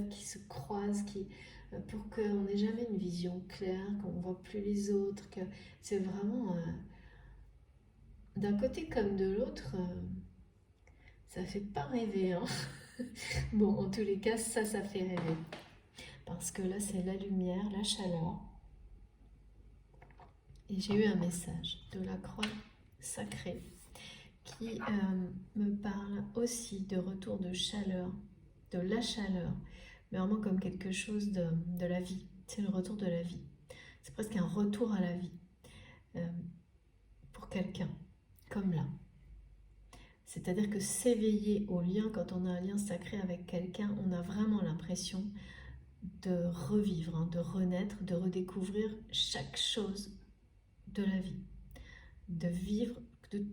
qui se croisent, pour qu'on n'ait jamais une vision claire, qu'on ne voit plus les autres, que c'est vraiment d'un côté comme de l'autre, ça fait pas rêver, hein. Bon, en tous les cas, ça fait rêver. Parce que là, c'est la lumière, la chaleur. Et j'ai eu un message de la croix sacrée qui me parle aussi de retour de chaleur, de la chaleur, mais vraiment comme quelque chose de la vie. C'est le retour de la vie. C'est presque un retour à la vie pour quelqu'un, comme là. C'est-à-dire que s'éveiller au lien, quand on a un lien sacré avec quelqu'un, on a vraiment l'impression de revivre, hein, de renaître, de redécouvrir chaque chose de la vie, de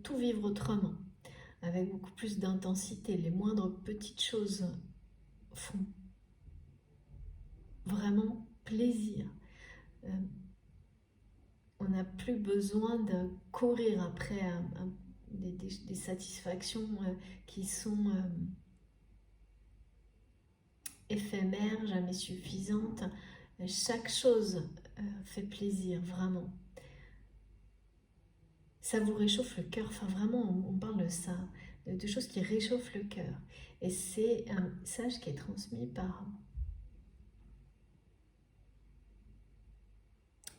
tout vivre autrement, avec beaucoup plus d'intensité. Les moindres petites choses font vraiment plaisir. On n'a plus besoin de courir après des satisfactions qui sont éphémères, jamais suffisantes. Chaque chose fait plaisir, vraiment. Ça vous réchauffe le cœur, enfin vraiment, on parle de ça, de choses qui réchauffent le cœur. Et c'est un message qui est transmis par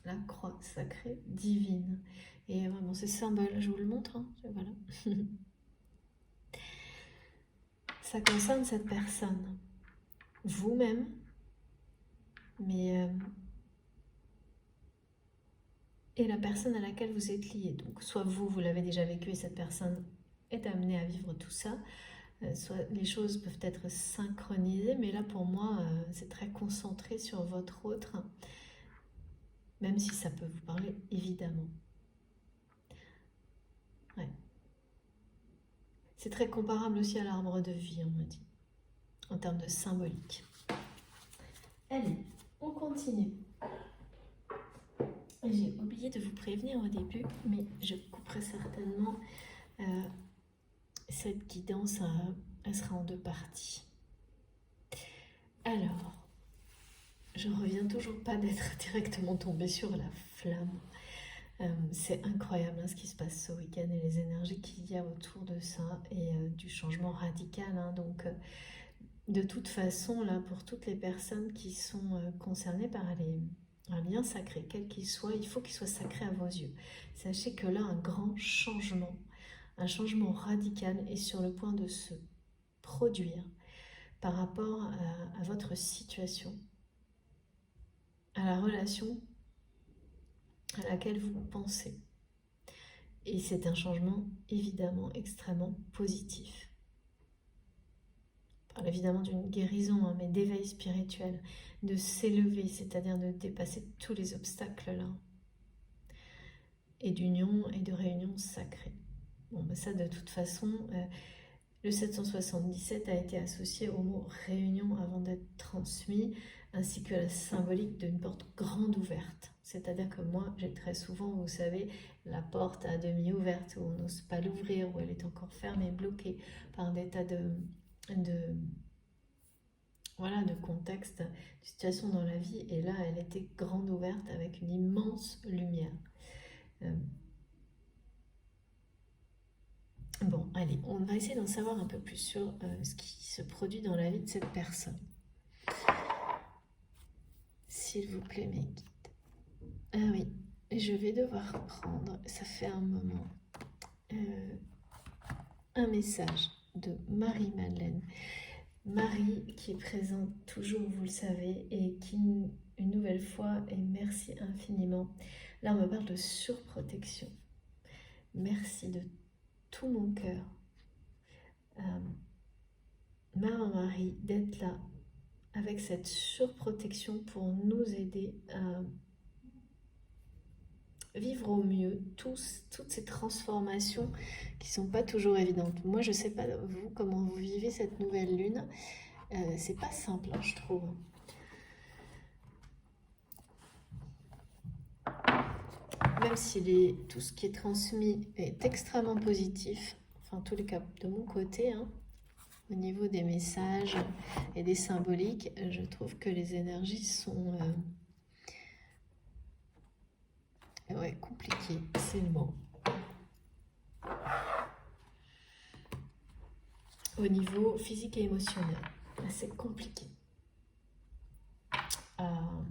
la croix sacrée divine. Et vraiment, c'est symbole, je vous le montre, hein, voilà. Ça concerne cette personne, vous-même, mais et la personne à laquelle vous êtes lié. Donc, soit vous l'avez déjà vécu et cette personne est amenée à vivre tout ça, soit les choses peuvent être synchronisées, mais là, pour moi, c'est très concentré sur votre autre, même si ça peut vous parler, évidemment. Ouais. C'est très comparable aussi à l'arbre de vie, on me dit, en termes de symbolique. Allez, on continue. J'ai oublié de vous prévenir au début, mais je couperai certainement cette guidance, elle sera en 2 parties. Alors, je reviens toujours pas d'être directement tombée sur la flamme. C'est incroyable hein, ce qui se passe ce week-end et les énergies qu'il y a autour de ça et du changement radical. Hein, donc, de toute façon, là, pour toutes les personnes qui sont concernées par un lien sacré, quel qu'il soit, il faut qu'il soit sacré à vos yeux. Sachez que là, un grand changement, un changement radical est sur le point de se produire par rapport à votre situation, à la relation à laquelle vous pensez. Et c'est un changement évidemment extrêmement positif. On parle évidemment d'une guérison, hein, mais d'éveil spirituel, de s'élever, c'est-à-dire de dépasser tous les obstacles là, et d'union et de réunion sacrée. Bon, ben ça de toute façon, le 777 a été associé au mot réunion avant d'être transmis, ainsi que la symbolique d'une porte grande ouverte. C'est-à-dire que moi, j'ai très souvent, vous savez, la porte à demi ouverte, où on n'ose pas l'ouvrir, où elle est encore fermée, bloquée par des tas de contexte, de situation dans la vie. Et là, elle était grande ouverte avec une immense lumière. Bon, allez, on va essayer d'en savoir un peu plus sur ce qui se produit dans la vie de cette personne. S'il vous plaît, mes guides. Ah oui, je vais devoir prendre, ça fait un moment, un message de Marie-Madeleine. Marie qui est présente toujours, vous le savez, et qui, une nouvelle fois, et merci infiniment. Là, on me parle de surprotection. Merci de tout mon cœur. Maman Marie, d'être là avec cette surprotection pour nous aider à vivre au mieux toutes ces transformations qui sont pas toujours évidentes. Moi, je sais pas vous comment vous vivez cette nouvelle lune. C'est pas simple, hein, je trouve. Même si tout ce qui est transmis est extrêmement positif, enfin en tous les cas de mon côté, hein, au niveau des messages et des symboliques, je trouve que les énergies sont compliquées, c'est le mot. Au niveau physique et émotionnel, c'est compliqué. À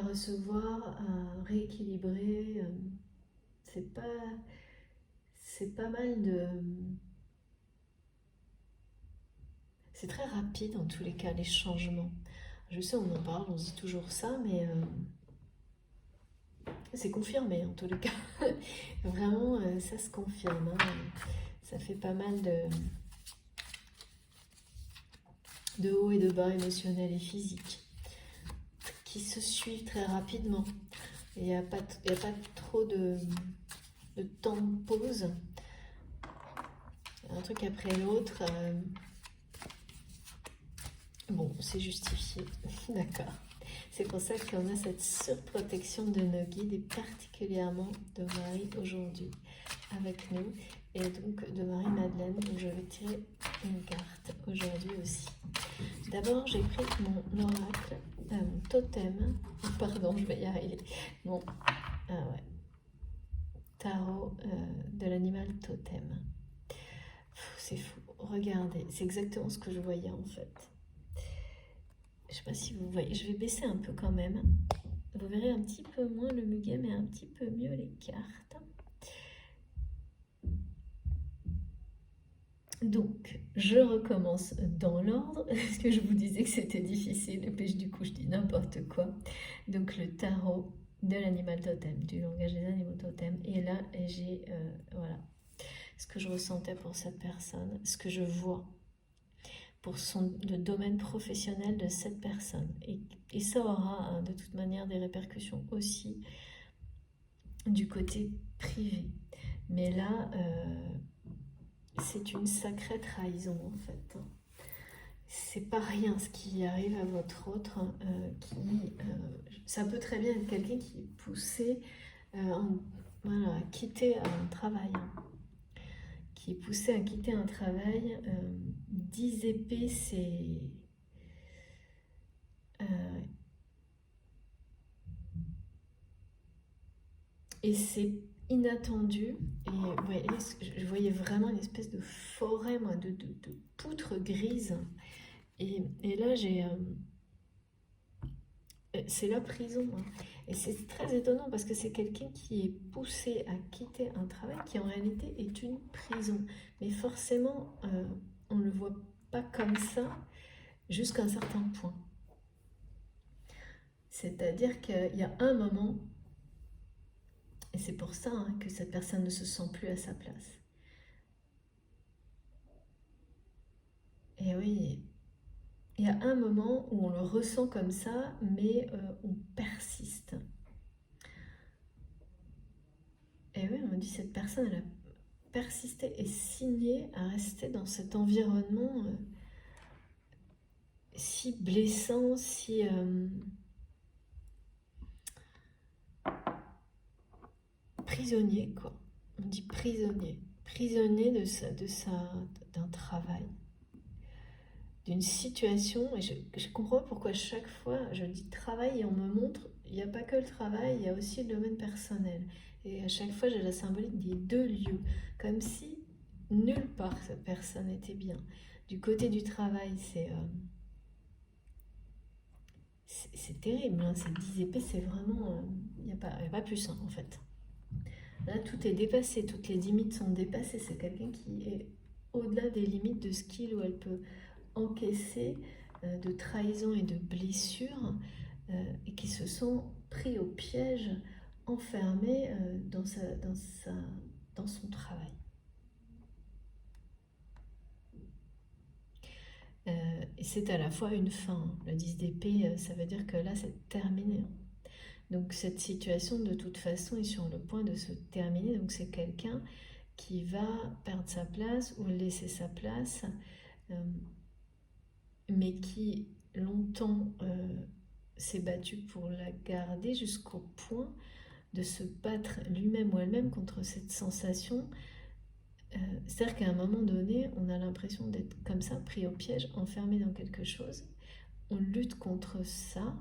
recevoir, à rééquilibrer, c'est pas mal de... C'est très rapide en tous les cas, les changements. Je sais, on en parle, on se dit toujours ça, mais c'est confirmé en tous les cas. Vraiment, ça se confirme. Hein. Ça fait pas mal de hauts et de bas émotionnels et physiques qui se suivent très rapidement. Il n'y a pas trop de temps de pause. Un truc après l'autre. Bon, c'est justifié. D'accord. C'est pour ça qu'on a cette surprotection de nos guides et particulièrement de Marie aujourd'hui avec nous. Et donc de Marie-Madeleine, donc je vais tirer une carte aujourd'hui aussi. D'abord, j'ai pris mon oracle totem. Pardon, je vais y arriver. Bon, tarot de l'animal totem. C'est fou. Regardez, c'est exactement ce que je voyais en fait. Je sais pas si vous voyez, je vais baisser un peu quand même. Vous verrez un petit peu moins le muguet, mais un petit peu mieux les cartes. Donc, je recommence dans l'ordre, parce que je vous disais que c'était difficile, et puis du coup je dis n'importe quoi. Donc le tarot de l'animal totem, du langage des animaux totem, et là j'ai, voilà, ce que je ressentais pour cette personne, ce que je vois pour le domaine professionnel de cette personne. Et ça aura hein, de toute manière des répercussions aussi du côté privé. Mais là, c'est une sacrée trahison en fait. C'est pas rien ce qui arrive à votre autre, ça peut très bien être quelqu'un qui est poussé voilà, à quitter un travail. Qui est poussé à quitter un travail. 10 épées, c'est... et c'est inattendu. Et ouais, je voyais vraiment une espèce de forêt, moi, de poutres grises. Et là, c'est la prison. Hein. Et c'est très étonnant parce que c'est quelqu'un qui est poussé à quitter un travail qui en réalité est une prison. Mais forcément, on ne le voit pas comme ça jusqu'à un certain point. C'est-à-dire qu'il y a un moment, et c'est pour ça hein, que cette personne ne se sent plus à sa place. Et oui, il y a un moment où on le ressent comme ça, mais on persiste. Et oui, on me dit cette personne, elle a persisté et signé à rester dans cet environnement si blessant, si prisonnier, quoi. On dit prisonnier. Prisonnier d'un travail, d'une situation. Et je comprends pas pourquoi chaque fois je dis travail et on me montre, il n'y a pas que le travail, il y a aussi le domaine personnel. Et à chaque fois j'ai la symbolique des deux lieux, comme si nulle part cette personne était bien. Du côté du travail, c'est terrible, hein. Ces 10 épées, c'est vraiment... Il n'y a pas plus, hein, en fait. Là, tout est dépassé, toutes les limites sont dépassées. C'est quelqu'un qui est au-delà des limites de ce qu'il ou elle peut encaisser de trahison et de blessures et qui se sont pris au piège, enfermés dans son travail. Et c'est à la fois une fin. Le 10 d'épée, ça veut dire que là, c'est terminé. Donc cette situation, de toute façon, est sur le point de se terminer. Donc c'est quelqu'un qui va perdre sa place ou laisser sa place, mais qui longtemps s'est battu pour la garder jusqu'au point de se battre lui-même ou elle-même contre cette sensation. C'est-à-dire qu'à un moment donné, on a l'impression d'être comme ça, pris au piège, enfermé dans quelque chose. On lutte contre ça,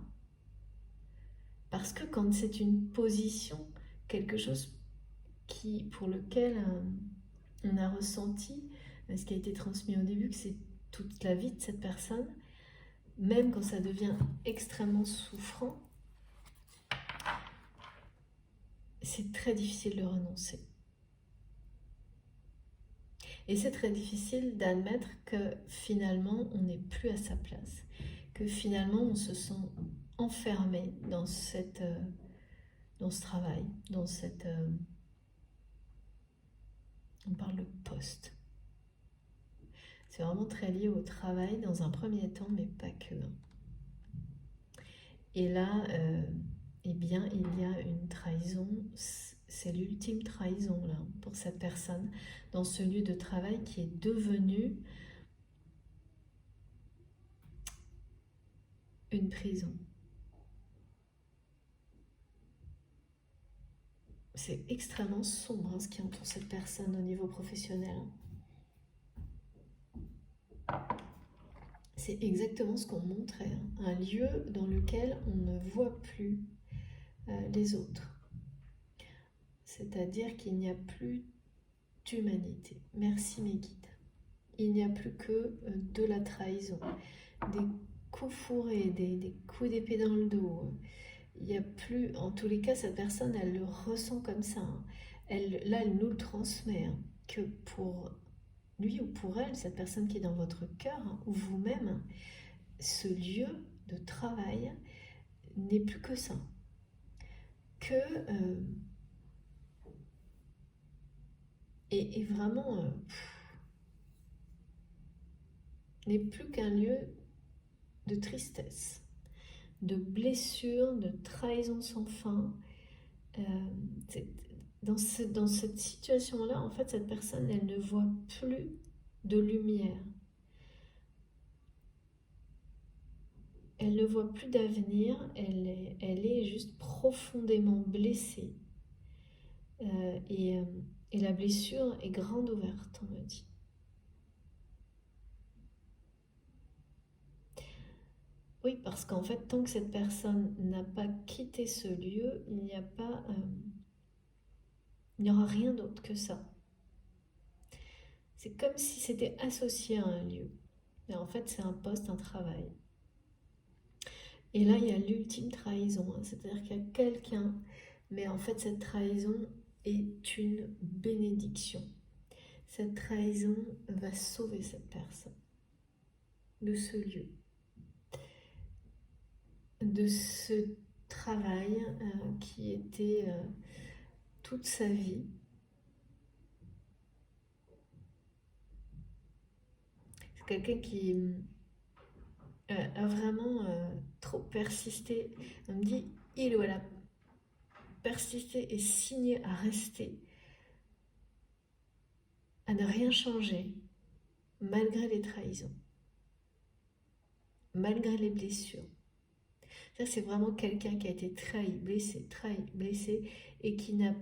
parce que quand c'est une position, quelque chose pour lequel on a ressenti, ce qui a été transmis au début, que c'est toute la vie de cette personne, même quand ça devient extrêmement souffrant, c'est très difficile de renoncer. Et c'est très difficile d'admettre que finalement, on n'est plus à sa place, que finalement, on se sent enfermé dans ce travail, dans cette... on parle de poste. C'est vraiment très lié au travail dans un premier temps, mais pas que. Et là, eh bien, il y a une trahison, c'est l'ultime trahison là, pour cette personne, dans ce lieu de travail qui est devenu une prison. C'est extrêmement sombre hein, ce qui entoure cette personne au niveau professionnel. C'est exactement ce qu'on montrait, hein, un lieu dans lequel on ne voit plus les autres. C'est-à-dire qu'il n'y a plus d'humanité. Merci mes guides. Il n'y a plus que de la trahison, des coups fourrés, des coups d'épée dans le dos. Il n'y a plus, en tous les cas, cette personne, elle le ressent comme ça, hein. Là, elle nous le transmet, hein, que pour lui ou pour elle, cette personne qui est dans votre cœur, hein, ou vous-même, ce lieu de travail n'est plus que ça. Que, et vraiment, n'est plus qu'un lieu de tristesse, de blessure, de trahison sans fin. Dans cette situation-là, en fait, cette personne, elle ne voit plus de lumière. Elle ne voit plus d'avenir, elle est juste profondément blessée. Et la blessure est grande ouverte, on me dit. Oui, parce qu'en fait, tant que cette personne n'a pas quitté ce lieu, il n'y aura rien d'autre que ça. C'est comme si c'était associé à un lieu. Mais en fait, c'est un poste, un travail. Et là, il y a l'ultime trahison, hein. C'est-à-dire qu'il y a quelqu'un, mais en fait, cette trahison est une bénédiction. Cette trahison va sauver cette personne de ce lieu, de ce travail qui était toute sa vie. C'est quelqu'un qui a vraiment trop persisté. On me dit, il ou elle a persisté et signé à rester, à ne rien changer, malgré les trahisons, malgré les blessures. Ça, c'est vraiment quelqu'un qui a été trahi, blessé, et qui n'a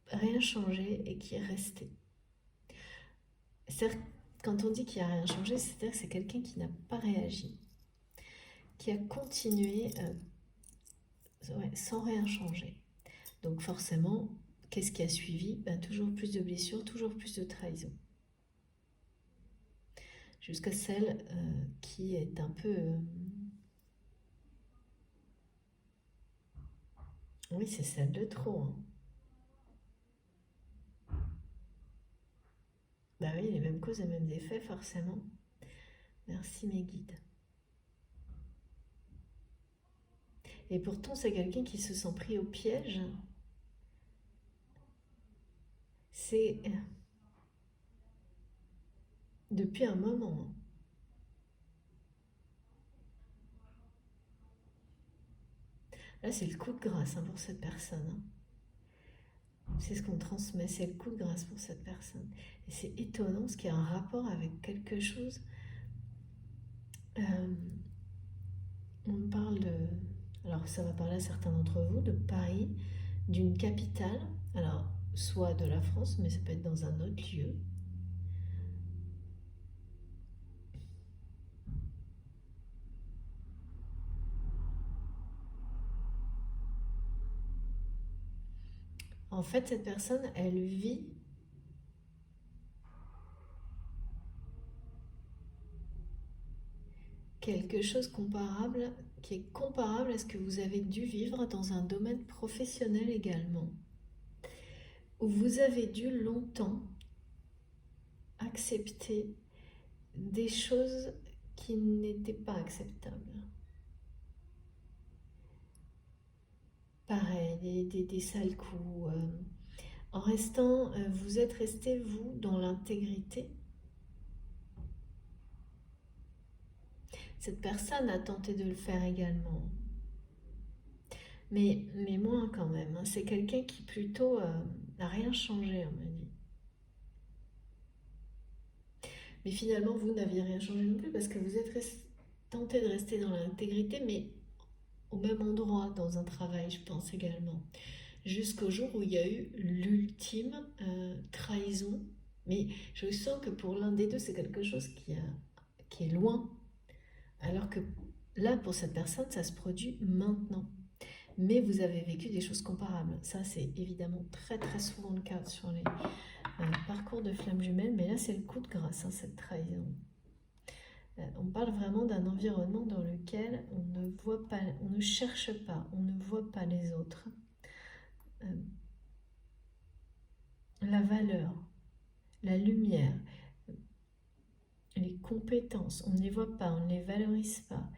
rien changé et qui est resté. C'est-à-dire, quand on dit qu'il n'y a rien changé, c'est-à-dire que c'est quelqu'un qui n'a pas réagi, qui a continué sans rien changer. Donc forcément, qu'est-ce qui a suivi? Toujours plus de blessures, toujours plus de trahison. Jusqu'à celle qui est un peu... Oui, c'est celle de trop, hein. Bah oui, les mêmes causes, les mêmes effets, forcément. Merci mes guides. Et pourtant, c'est quelqu'un qui se sent pris au piège. C'est depuis un moment. Là, c'est le coup de grâce pour cette personne. C'est ce qu'on transmet, c'est le coup de grâce pour cette personne. Et c'est étonnant parce qu'il y a un rapport avec quelque chose. On parle de... Alors, ça va parler à certains d'entre vous, de Paris, d'une capitale. Alors, soit de la France, mais ça peut être dans un autre lieu. En fait, cette personne, elle vit quelque chose comparable, qui est comparable à ce que vous avez dû vivre dans un domaine professionnel également, où vous avez dû longtemps accepter des choses qui n'étaient pas acceptables. Pareil, des sales coups. En restant, vous êtes resté, vous, dans l'intégrité. Cette personne a tenté de le faire également. Mais moins quand même, hein. C'est quelqu'un qui plutôt n'a rien changé, on me dit. Mais finalement, vous n'aviez rien changé non plus parce que vous êtes tenté de rester dans l'intégrité, mais au même endroit, dans un travail, je pense également. Jusqu'au jour où il y a eu l'ultime trahison. Mais je sens que pour l'un des deux, c'est quelque chose qui est loin. Alors que là, pour cette personne, ça se produit maintenant. Mais vous avez vécu des choses comparables. Ça, c'est évidemment très très souvent le cas sur les parcours de flammes jumelles. Mais là, c'est le coup de grâce, cette trahison. On parle parle vraiment d'un environnement dans lequel on ne voit pas, on ne cherche pas, on ne voit pas les autres. La valeur, la lumière, les compétences, on ne les voit pas, on ne les valorise pas.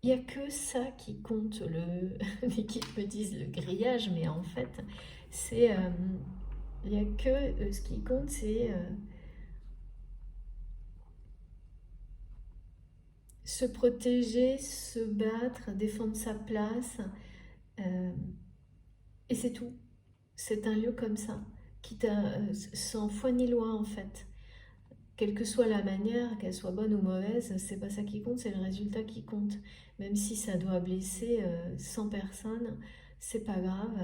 Il n'y a que ça qui compte, l'équipe me disent le grillage, mais en fait, c'est, il n'y a que ce qui compte, c'est se protéger, se battre, défendre sa place, et c'est tout. C'est un lieu comme ça, sans foi ni loi en fait. Quelle que soit la manière, qu'elle soit bonne ou mauvaise, c'est pas ça qui compte, c'est le résultat qui compte. Même si ça doit blesser 100 personnes, c'est pas grave.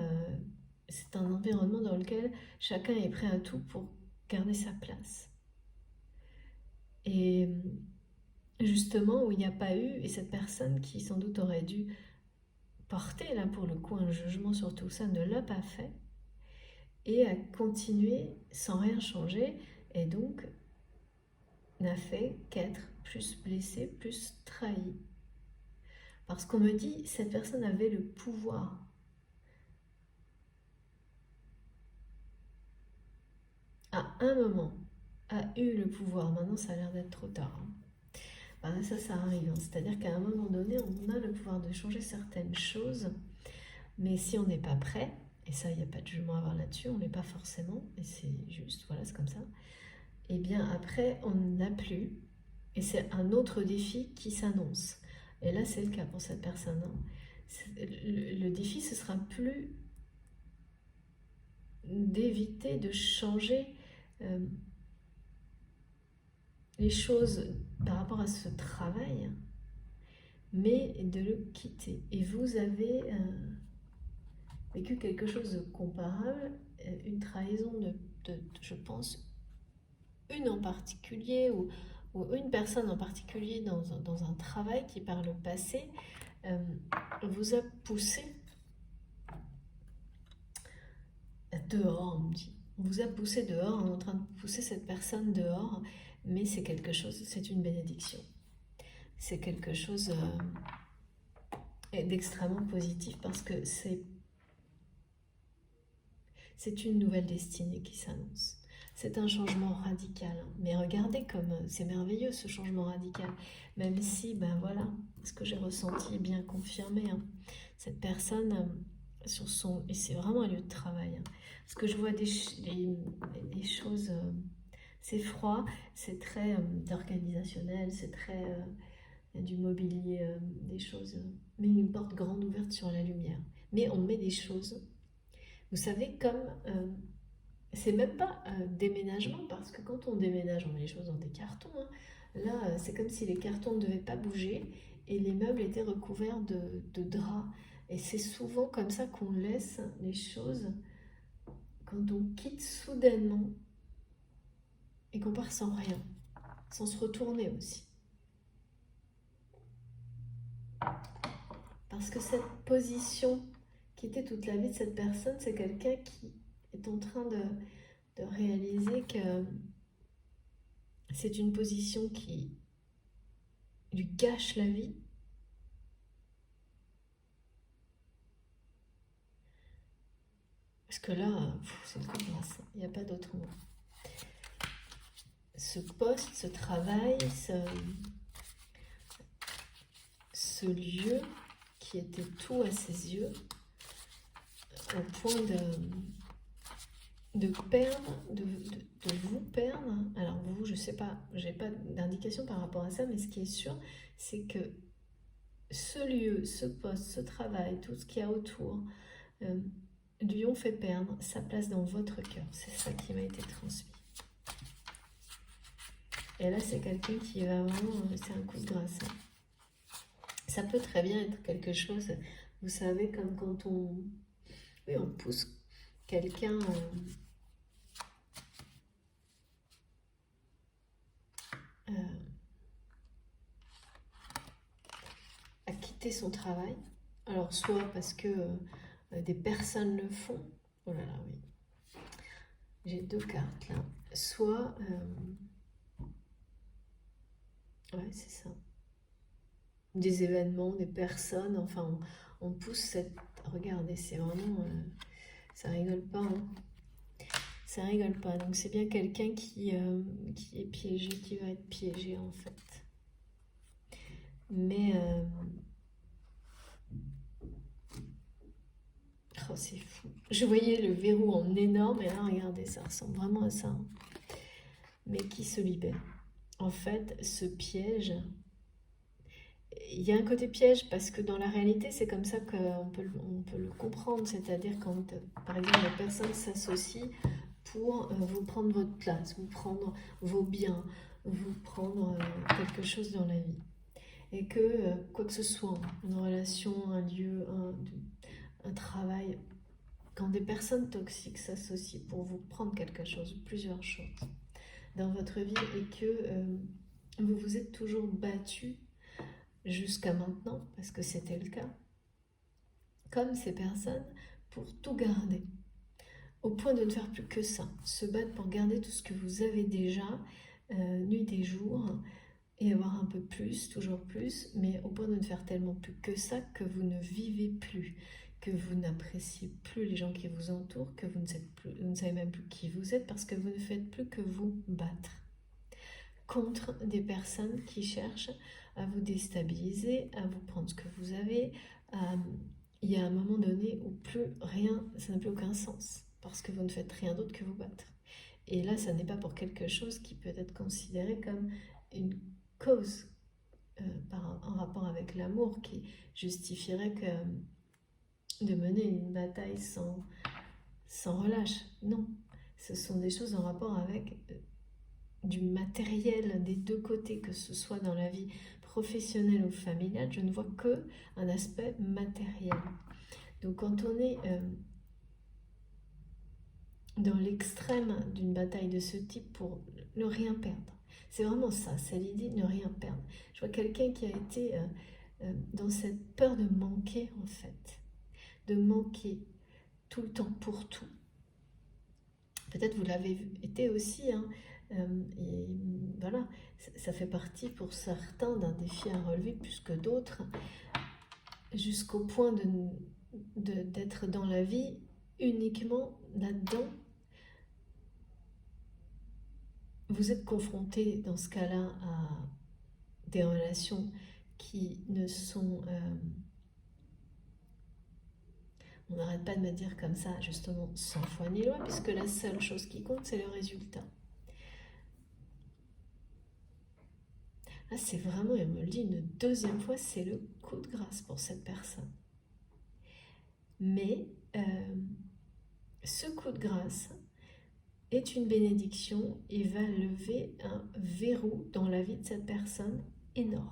C'est un environnement dans lequel chacun est prêt à tout pour garder sa place. Et justement, où il n'y a pas eu, et cette personne qui sans doute aurait dû porter là pour le coup un jugement sur tout ça, ne l'a pas fait, et a continué sans rien changer, et donc n'a fait qu'être plus blessé, plus trahi. Parce qu'on me dit, cette personne avait le pouvoir. À un moment, a eu le pouvoir. Maintenant, ça a l'air d'être trop tard. Ben, ça arrive. C'est-à-dire qu'à un moment donné, on a le pouvoir de changer certaines choses. Mais si on n'est pas prêt, et ça, il n'y a pas de jugement à avoir là-dessus, on n'est pas forcément, et c'est juste, voilà, c'est comme ça. Et bien après, on n'a plus. Et c'est un autre défi qui s'annonce. Et là, c'est le cas pour cette personne. Le défi, ce sera plus d'éviter de changer les choses par rapport à ce travail, mais de le quitter. Et vous avez vécu quelque chose de comparable, une trahison je pense, une en particulier, ou une personne en particulier dans un travail qui par le passé vous a poussé dehors, on me dit. On vous a poussé dehors, on est en train de pousser cette personne dehors, mais c'est quelque chose, c'est une bénédiction. C'est quelque chose d'extrêmement positif parce que c'est une nouvelle destinée qui s'annonce. C'est un changement radical. Mais regardez comme c'est merveilleux ce changement radical. Même si, ben voilà, ce que j'ai ressenti est bien confirmé. Hein. Cette personne, sur son... Et c'est vraiment un lieu de travail. Hein. Parce que je vois des choses... c'est froid, c'est très organisationnel, c'est très... du mobilier, des choses... mais une porte grande ouverte sur la lumière. Mais on met des choses... Vous savez, comme c'est même pas un déménagement, parce que quand on déménage, on met les choses dans des cartons. Hein. Là, c'est comme si les cartons ne devaient pas bouger et les meubles étaient recouverts de draps. Et c'est souvent comme ça qu'on laisse les choses quand on quitte soudainement et qu'on part sans rien, sans se retourner aussi. Parce que cette position qui était toute la vie de cette personne, c'est quelqu'un qui est en train de réaliser que c'est une position qui lui gâche la vie. Parce que là, c'est le coup de grâce, il n'y a pas d'autre mot. Ce poste, ce travail, ce lieu qui était tout à ses yeux, au point de perdre, de vous perdre. Alors vous, je sais pas, j'ai pas d'indication par rapport à ça, mais ce qui est sûr, c'est que ce lieu, ce poste, ce travail, tout ce qu'il y a autour, lui ont fait perdre sa place dans votre cœur. C'est ça qui m'a été transmis. Et là, c'est quelqu'un qui va vraiment, c'est un coup de grâce. Ça peut très bien être quelque chose, vous savez, comme quand on pousse quelqu'un à quitter son travail. Alors, soit parce que des personnes le font. Oh là là, oui. J'ai deux cartes là. Soit Ouais, c'est ça. Des événements, des personnes, enfin, on pousse cette... Regardez, c'est vraiment... ça rigole pas, hein. Ça rigole pas. Donc c'est bien quelqu'un qui est piégé, qui va être piégé en fait. Mais... oh, c'est fou. Je voyais le verrou en énorme et là, regardez, ça ressemble vraiment à ça, hein. Mais qui se libère. En fait, ce piège... Il y a un côté piège parce que dans la réalité, c'est comme ça on peut le comprendre. C'est-à-dire quand, par exemple, la personne s'associe pour vous prendre votre place, vous prendre vos biens, vous prendre quelque chose dans la vie. Et que quoi que ce soit, une relation, un lieu, un travail, quand des personnes toxiques s'associent pour vous prendre quelque chose, plusieurs choses dans votre vie et que vous vous êtes toujours battu jusqu'à maintenant, parce que c'était le cas, comme ces personnes, pour tout garder, au point de ne faire plus que ça, se battre pour garder tout ce que vous avez déjà, nuit et jour, et avoir un peu plus, toujours plus, mais au point de ne faire tellement plus que ça que vous ne vivez plus, que vous n'appréciez plus les gens qui vous entourent, que vous ne savez même plus qui vous êtes parce que vous ne faites plus que vous battre contre des personnes qui cherchent à vous déstabiliser, à vous prendre ce que vous avez. Il y a un moment donné où plus rien, ça n'a plus aucun sens parce que vous ne faites rien d'autre que vous battre. Et là, ça n'est pas pour quelque chose qui peut être considéré comme une cause en rapport avec l'amour qui justifierait de mener une bataille sans relâche. Non, ce sont des choses en rapport avec du matériel des deux côtés, que ce soit dans la vie professionnelle ou familiale. Je ne vois que un aspect matériel. Donc quand on est dans l'extrême d'une bataille de ce type pour ne rien perdre, c'est vraiment ça, c'est l'idée de ne rien perdre. Je vois quelqu'un qui a été dans cette peur de manquer en fait, de manquer tout le temps pour tout. Peut-être vous l'avez été aussi, hein, et voilà, ça fait partie pour certains d'un défi à relever plus que d'autres, jusqu'au point d'être dans la vie uniquement là-dedans. Vous êtes confronté dans ce cas-là à des relations qui ne sont... on n'arrête pas de me dire comme ça, justement, sans foi ni loi, puisque la seule chose qui compte, c'est le résultat. Là, c'est vraiment, elle me le dit une deuxième fois, c'est le coup de grâce pour cette personne. Mais ce coup de grâce est une bénédiction et va lever un verrou dans la vie de cette personne énorme.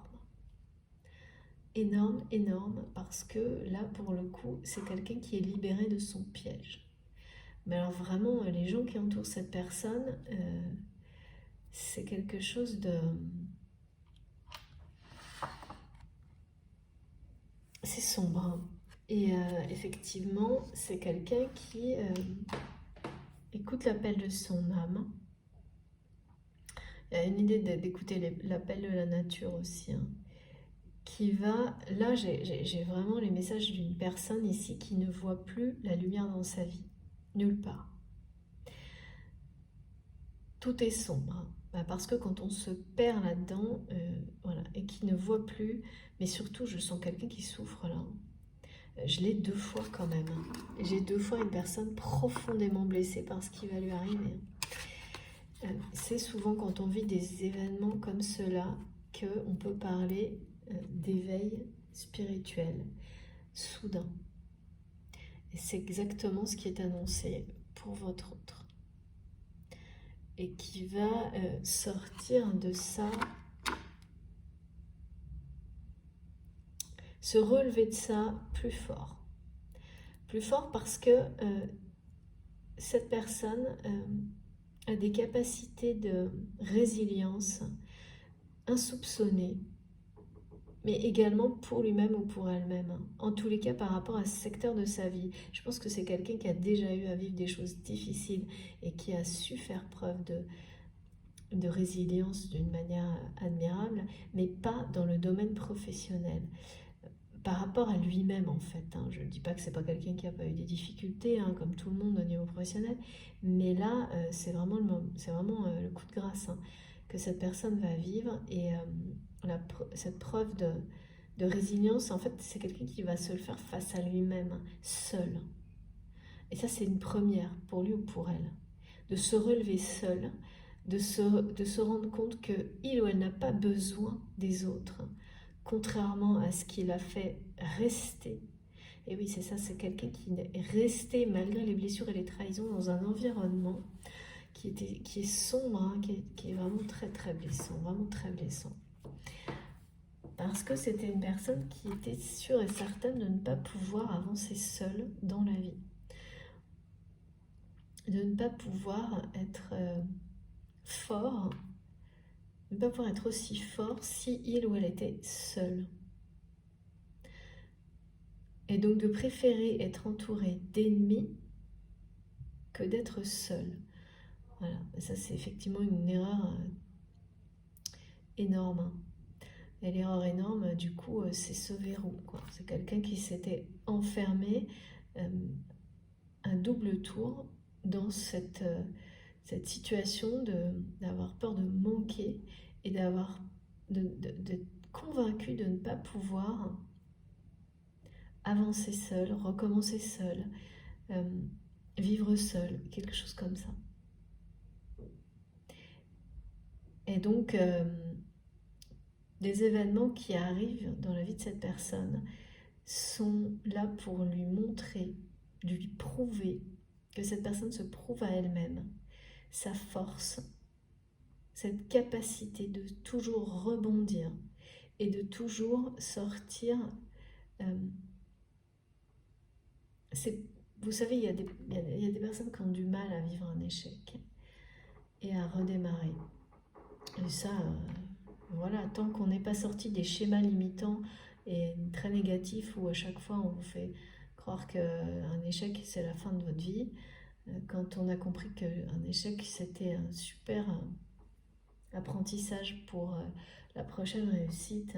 Énorme, énorme, parce que là, pour le coup, c'est quelqu'un qui est libéré de son piège. Mais alors vraiment, les gens qui entourent cette personne, c'est quelque chose de... C'est sombre. Et effectivement, c'est quelqu'un qui écoute l'appel de son âme. Il y a une idée d'écouter l'appel de la nature aussi, hein, qui va... Là, j'ai vraiment les messages d'une personne ici qui ne voit plus la lumière dans sa vie. Nulle part. Tout est sombre. Parce que quand on se perd là-dedans, voilà, et qui ne voit plus, mais surtout, je sens quelqu'un qui souffre là. Je l'ai 2 fois quand même. J'ai 2 fois une personne profondément blessée par ce qui va lui arriver. C'est souvent quand on vit des événements comme cela qu'on peut parler d'éveil spirituel soudain. Et c'est exactement ce qui est annoncé pour votre autre. Et qui va sortir de ça, se relever de ça plus fort. Plus fort parce que cette personne a des capacités de résilience insoupçonnées, mais également pour lui-même ou pour elle-même. En tous les cas, par rapport à ce secteur de sa vie. Je pense que c'est quelqu'un qui a déjà eu à vivre des choses difficiles et qui a su faire preuve de résilience d'une manière admirable, mais pas dans le domaine professionnel. Par rapport à lui-même en fait, hein. Je ne dis pas que c'est pas quelqu'un qui n'a pas eu des difficultés, hein, comme tout le monde au niveau professionnel, mais là c'est vraiment, le coup de grâce, hein, que cette personne va vivre, et cette preuve de résilience, en fait c'est quelqu'un qui va se le faire face à lui-même, hein, seul. Et ça c'est une première pour lui ou pour elle, de se relever seul, de se rendre compte qu'il ou elle n'a pas besoin des autres, contrairement à ce qu'il a fait rester. Et oui, c'est ça, c'est quelqu'un qui est resté malgré les blessures et les trahisons dans un environnement qui est sombre, hein, qui est vraiment très très blessant, vraiment très blessant. Parce que c'était une personne qui était sûre et certaine de ne pas pouvoir avancer seule dans la vie. De ne pas pouvoir être fort, de ne pas pouvoir être aussi fort si il ou elle était seul. Et donc de préférer être entouré d'ennemis que d'être seul. Voilà, et ça c'est effectivement une erreur énorme, hein. Et l'erreur énorme, du coup, c'est ce verrou, quoi. C'est quelqu'un qui s'était enfermé un double tour dans cette situation d'avoir peur de manquer et d'être convaincu de ne pas pouvoir avancer seul, recommencer seul, vivre seul, quelque chose comme ça. Et donc, les événements qui arrivent dans la vie de cette personne sont là pour lui montrer, lui prouver, que cette personne se prouve à elle-même sa force, cette capacité de toujours rebondir et de toujours sortir. Vous savez, il y a des personnes qui ont du mal à vivre un échec et à redémarrer. Et ça, voilà, tant qu'on n'est pas sorti des schémas limitants et très négatifs où à chaque fois on vous fait croire qu'un échec c'est la fin de votre vie, quand on a compris qu'un échec c'était un super apprentissage pour la prochaine réussite,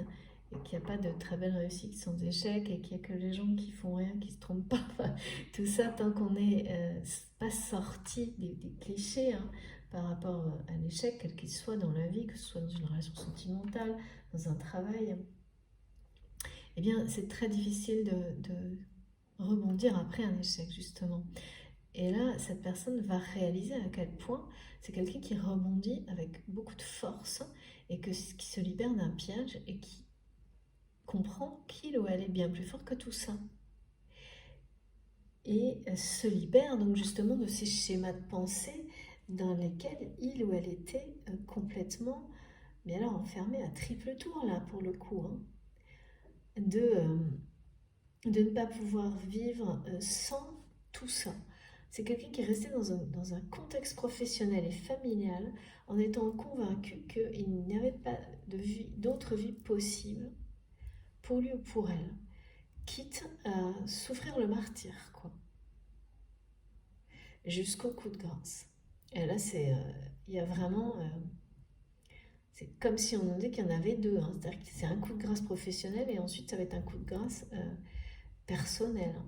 et qu'il n'y a pas de très belle réussite sans échec, et qu'il n'y a que les gens qui font rien, qui se trompent pas, tout ça, tant qu'on n'est pas sorti des clichés, hein, par rapport à l'échec, quel qu'il soit dans la vie, que ce soit dans une relation sentimentale, dans un travail, eh bien c'est très difficile de rebondir après un échec, justement. Et là, cette personne va réaliser à quel point c'est quelqu'un qui rebondit avec beaucoup de force, et qui se libère d'un piège, et qui comprend qu'il ou elle est bien plus fort que tout ça. Et se libère donc justement de ces schémas de pensée dans lesquels il ou elle était complètement, mais alors enfermé à triple tour là pour le coup, hein, de ne pas pouvoir vivre sans tout ça. C'est quelqu'un qui est resté dans un contexte professionnel et familial en étant convaincu qu'il n'y avait pas d'autre vie possible pour lui ou pour elle, quitte à souffrir le martyre, quoi, jusqu'au coup de grâce. Et là, il y a vraiment, c'est comme si on nous disait qu'il y en avait deux, hein. C'est-à-dire que c'est un coup de grâce professionnel, et ensuite ça va être un coup de grâce personnel, hein.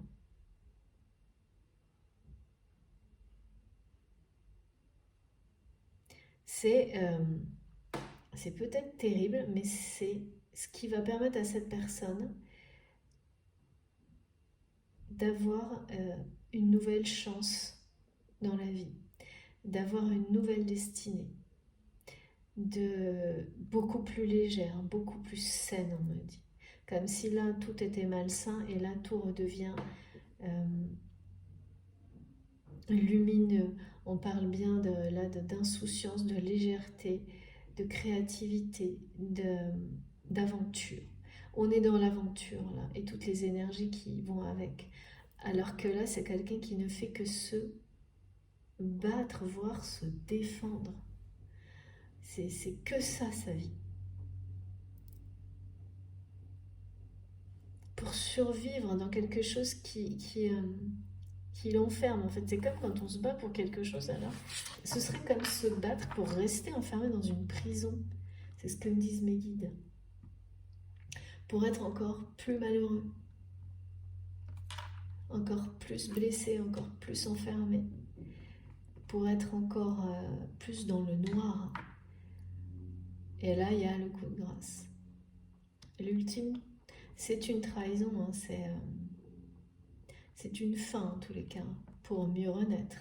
C'est peut-être terrible, mais c'est ce qui va permettre à cette personne d'avoir une nouvelle chance dans la vie, d'avoir une nouvelle destinée, beaucoup plus légère, beaucoup plus saine, on me dit. Comme si là tout était malsain, et là tout redevient lumineux. On parle bien d'insouciance, de légèreté, de créativité, d'aventure. On est dans l'aventure là, et toutes les énergies qui vont avec. Alors que là, c'est quelqu'un qui ne fait que se battre, voire se défendre. C'est que ça, sa vie. Pour survivre dans quelque chose qui qui l'enferme. En fait, c'est comme quand on se bat pour quelque chose, alors ce serait comme se battre pour rester enfermé dans une prison. C'est ce que me disent mes guides. Pour être encore plus malheureux, encore plus blessé, encore plus enfermé, pour être encore plus dans le noir. Et là, il y a le coup de grâce. L'ultime, c'est une trahison, hein, c'est une fin en tous les cas, pour mieux renaître.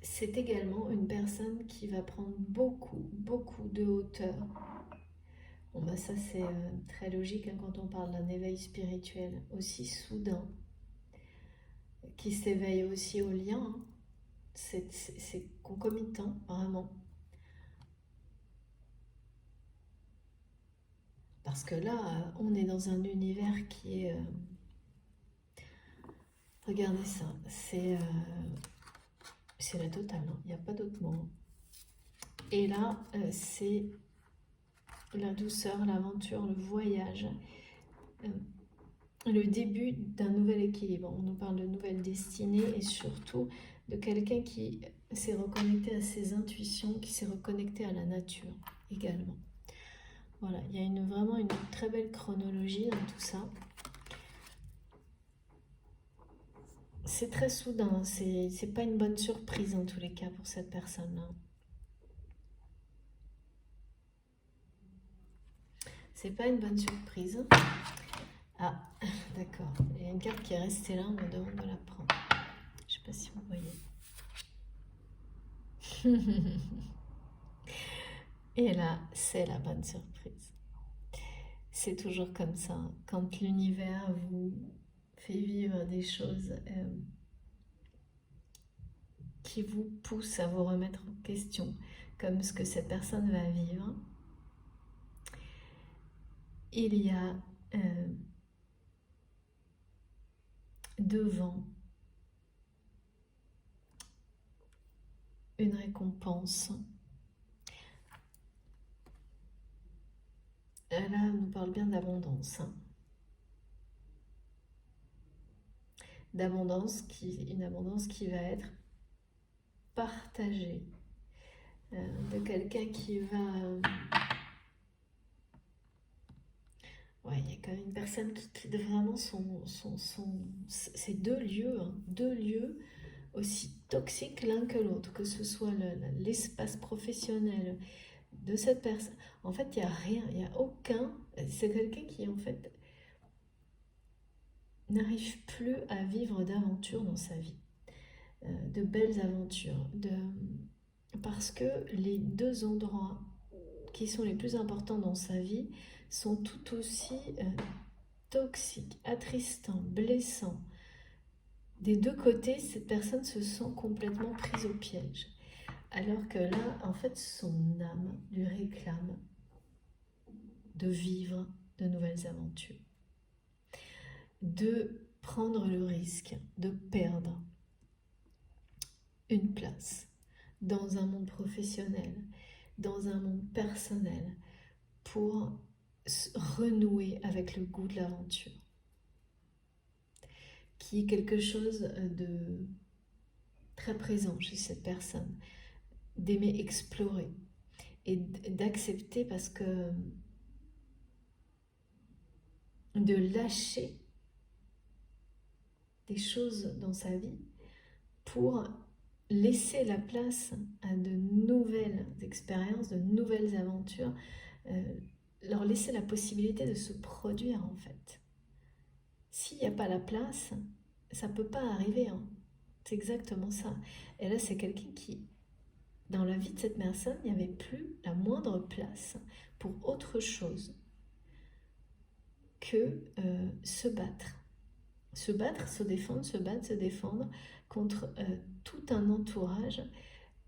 C'est également une personne qui va prendre beaucoup de hauteur. Bon bah ça c'est très logique hein, quand on parle d'un éveil spirituel aussi soudain, qui s'éveille aussi au lien. Hein. C'est concomitant, vraiment. Parce que là, on est dans un univers qui est... regardez ça, c'est la totale, il n'y a pas d'autre mot. Et là, c'est la douceur, l'aventure, le voyage, le début d'un nouvel équilibre. On nous parle de nouvelle destinée et surtout de quelqu'un qui s'est reconnecté à ses intuitions, qui s'est reconnecté à la nature également. Voilà, il y a vraiment une très belle chronologie dans tout ça. C'est très soudain, c'est pas une bonne surprise en tous les cas pour cette personne-là. C'est pas une bonne surprise. Ah, d'accord. Il y a une carte qui est restée là, on me demande de la prendre. Je sais pas si vous voyez. Et là, c'est la bonne surprise. C'est toujours comme ça. Quand l'univers vous fait vivre des choses qui vous poussent à vous remettre en question, comme ce que cette personne va vivre, il y a devant une récompense. Là, on nous parle bien d'abondance. Hein. Une abondance qui va être partagée. De quelqu'un qui va... ouais, il y a quand même une personne qui quitte vraiment ces deux lieux aussi toxiques l'un que l'autre, que ce soit l'espace professionnel de cette personne. En fait, il n'y a rien, il n'y a aucun... C'est quelqu'un qui, en fait, n'arrive plus à vivre d'aventures dans sa vie, de belles aventures, parce que les deux endroits qui sont les plus importants dans sa vie sont tout aussi toxiques, attristants, blessants. Des deux côtés, cette personne se sent complètement prise au piège. Alors que là, en fait, son âme lui réclame de vivre de nouvelles aventures, de prendre le risque de perdre une place dans un monde professionnel, dans un monde personnel, pour renouer avec le goût de l'aventure, qui est quelque chose de très présent chez cette personne, d'aimer explorer et d'accepter, parce que de lâcher des choses dans sa vie pour laisser la place à de nouvelles expériences, de nouvelles aventures, leur laisser la possibilité de se produire en fait. S'il n'y a pas la place, ça ne peut pas arriver. Hein. C'est exactement ça. Et là, c'est quelqu'un qui, dans la vie de cette personne, il n'y avait plus la moindre place pour autre chose que se battre. Se battre, se défendre, se battre, se défendre contre tout un entourage,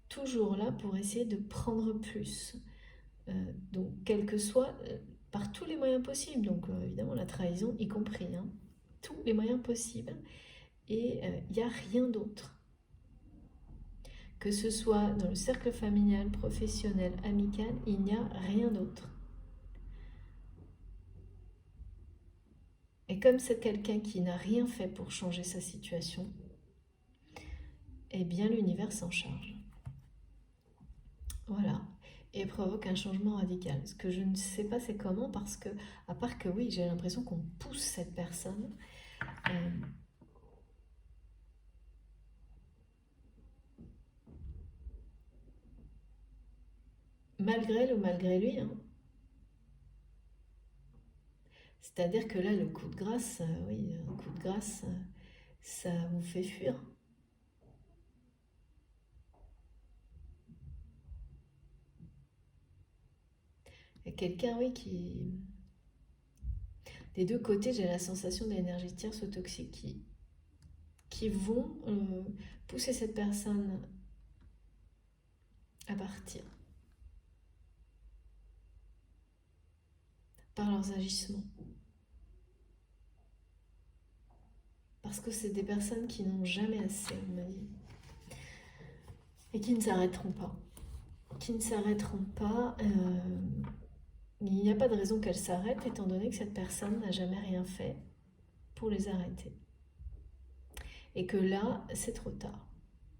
toujours là pour essayer de prendre plus. Donc, quel que soit par tous les moyens possibles, donc évidemment la trahison y compris, hein, tous les moyens possibles, et il n'y a rien d'autre. Que ce soit dans le cercle familial, professionnel, amical, il n'y a rien d'autre. Et comme c'est quelqu'un qui n'a rien fait pour changer sa situation, eh bien l'univers s'en charge. Voilà. Et provoque un changement radical. Ce que je ne sais pas c'est comment, parce que, à part que oui, j'ai l'impression qu'on pousse cette personne. Malgré elle ou malgré lui, hein. C'est-à-dire que là, le coup de grâce, oui, un coup de grâce, ça vous fait fuir. Il y a quelqu'un, oui, qui... Des deux côtés, j'ai la sensation d'énergie tierce ou toxique qui vont pousser cette personne à partir par leurs agissements. Parce que c'est des personnes qui n'ont jamais assez, on m'a dit. Et qui ne s'arrêteront pas. Qui ne s'arrêteront pas. Il n'y a pas de raison qu'elles s'arrêtent, étant donné que cette personne n'a jamais rien fait pour les arrêter. Et que là, c'est trop tard.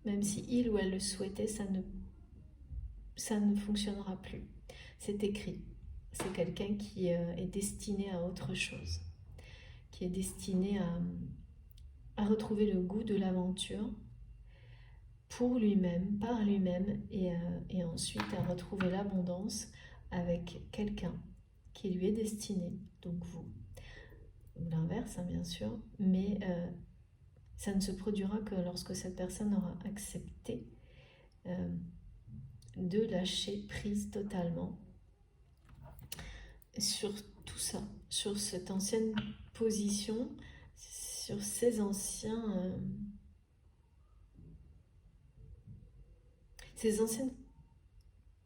Même si il ou elle le souhaitait, ça ne fonctionnera plus. C'est écrit. C'est quelqu'un qui est destiné à autre chose. Qui est destiné à retrouver le goût de l'aventure pour lui-même, par lui-même, et ensuite à retrouver l'abondance avec quelqu'un qui lui est destiné, donc vous, ou l'inverse, hein, bien sûr, mais ça ne se produira que lorsque cette personne aura accepté de lâcher prise totalement sur tout ça, sur cette ancienne position, sur ces anciennes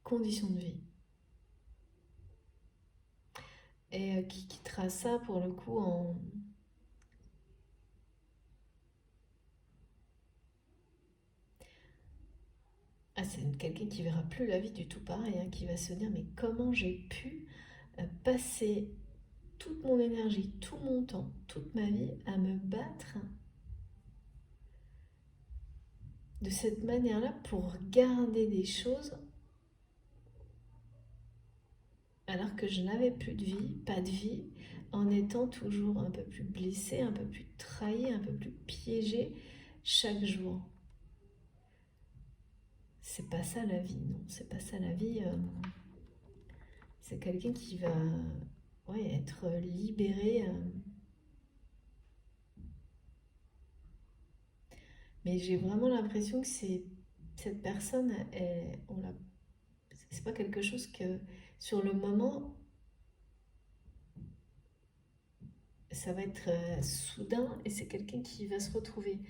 conditions de vie. Et qui quittera ça pour le coup en... Ah, c'est quelqu'un qui verra plus la vie du tout pareil, hein, qui va se dire mais comment j'ai pu passer toute mon énergie, tout mon temps, toute ma vie à me battre de cette manière-là pour garder des choses alors que je n'avais plus de vie, pas de vie, en étant toujours un peu plus blessée, un peu plus trahie, un peu plus piégée chaque jour. C'est pas ça la vie, non, c'est pas ça la vie. C'est quelqu'un qui va être libéré. Mais j'ai vraiment l'impression que cette personne, c'est pas quelque chose que sur le moment, ça va être soudain et c'est quelqu'un qui va se retrouver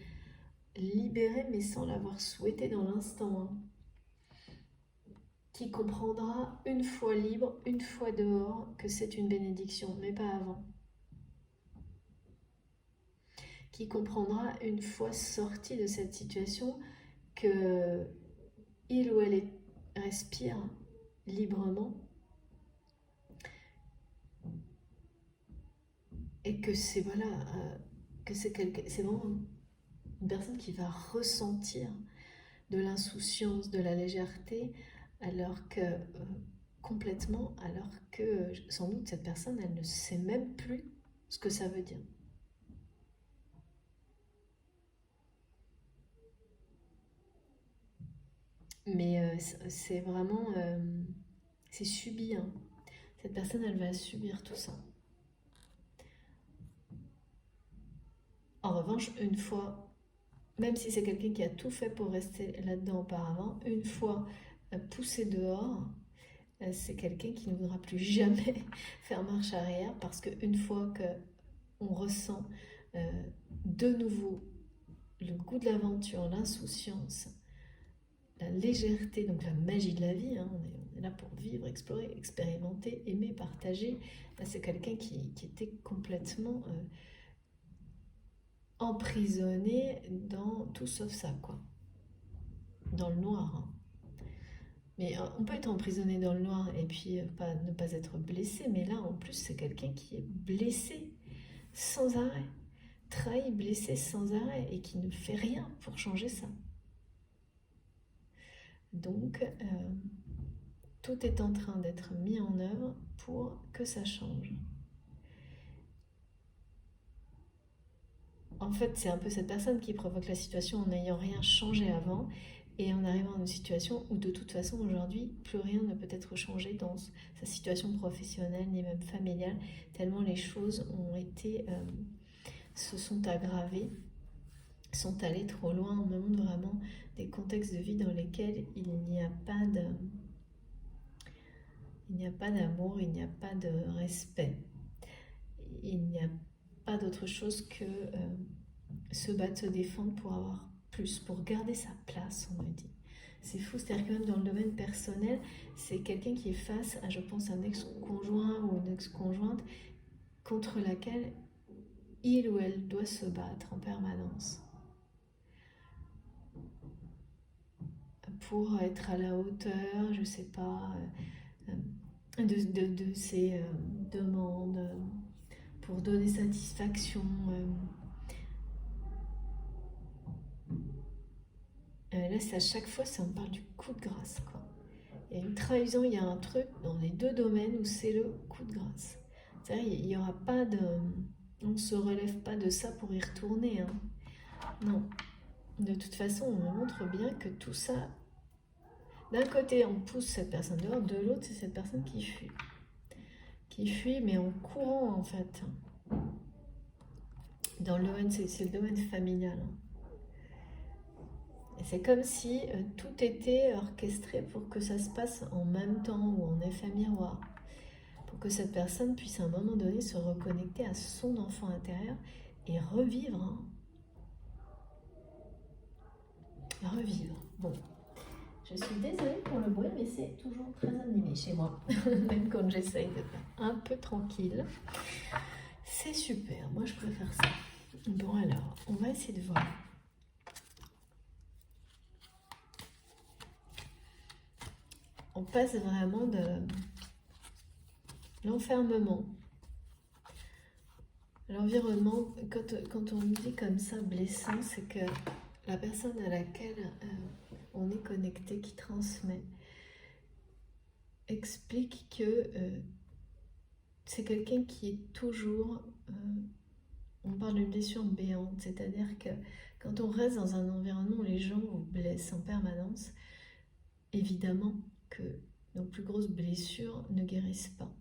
libéré mais sans l'avoir souhaité dans l'instant, hein. Qui comprendra une fois libre, une fois dehors, que c'est une bénédiction, mais pas avant. Qui comprendra une fois sorti de cette situation que il ou elle respire librement et que c'est que c'est vraiment une personne qui va ressentir de l'insouciance, de la légèreté, alors que complètement, alors que sans doute cette personne, elle ne sait même plus ce que ça veut dire. Mais c'est vraiment, c'est subi, hein. Cette personne, elle va subir tout ça. En revanche, une fois, même si c'est quelqu'un qui a tout fait pour rester là-dedans auparavant, une fois poussé dehors, c'est quelqu'un qui ne voudra plus jamais faire marche arrière parce qu'une fois qu'on ressent de nouveau le goût de l'aventure, l'insouciance, la légèreté, donc la magie de la vie, hein, on est là pour vivre, explorer, expérimenter, aimer, partager. Là, c'est quelqu'un qui était complètement emprisonné dans tout sauf ça, quoi. Dans le noir, hein. Mais on peut être emprisonné dans le noir et puis ne pas être blessé, mais là, en plus, c'est quelqu'un qui est blessé sans arrêt, trahi, blessé sans arrêt, et qui ne fait rien pour changer ça. Donc, tout est en train d'être mis en œuvre pour que ça change. En fait, c'est un peu cette personne qui provoque la situation en n'ayant rien changé avant et en arrivant à une situation où de toute façon aujourd'hui, plus rien ne peut être changé dans sa situation professionnelle ni même familiale, tellement les choses se sont aggravées, sont allées trop loin. On me montre vraiment des contextes de vie dans lesquels il n'y a pas d'amour, il n'y a pas de respect. Il n'y a pas d'autre chose que se battre, se défendre pour avoir plus, pour garder sa place, on me dit. C'est fou, c'est-à-dire que même dans le domaine personnel, c'est quelqu'un qui est face à, je pense, un ex-conjoint ou une ex-conjointe contre laquelle il ou elle doit se battre en permanence pour être à la hauteur, je sais pas, de ses demandes, pour donner satisfaction. Là, c'est à chaque fois, ça me parle du coup de grâce, quoi. Il y a une trahison, il y a un truc dans les deux domaines où c'est le coup de grâce. C'est-à-dire, il n'y aura pas de... On ne se relève pas de ça pour y retourner, hein. Non. De toute façon, on me montre bien que tout ça... D'un côté, on pousse cette personne dehors, de l'autre, c'est cette personne qui fuit. Qui fuit, mais en courant, en fait. Dans le domaine, c'est le domaine familial, hein. Et c'est comme si tout était orchestré pour que ça se passe en même temps ou en effet miroir. Pour que cette personne puisse à un moment donné se reconnecter à son enfant intérieur et revivre. Hein. Revivre. Bon. Je suis désolée pour le bruit, mais c'est toujours très animé chez moi. Même quand j'essaye de faire un peu tranquille. C'est super. Moi, je préfère ça. Bon, alors, on va essayer de voir. On passe vraiment de l'enfermement, l'environnement. Quand on me dit comme ça blessant, c'est que la personne à laquelle on est connecté, qui transmet, explique que c'est quelqu'un qui est toujours... on parle d'une blessure béante, c'est-à-dire que quand on reste dans un environnement où les gens vous blessent en permanence, évidemment que nos plus grosses blessures ne guérissent pas.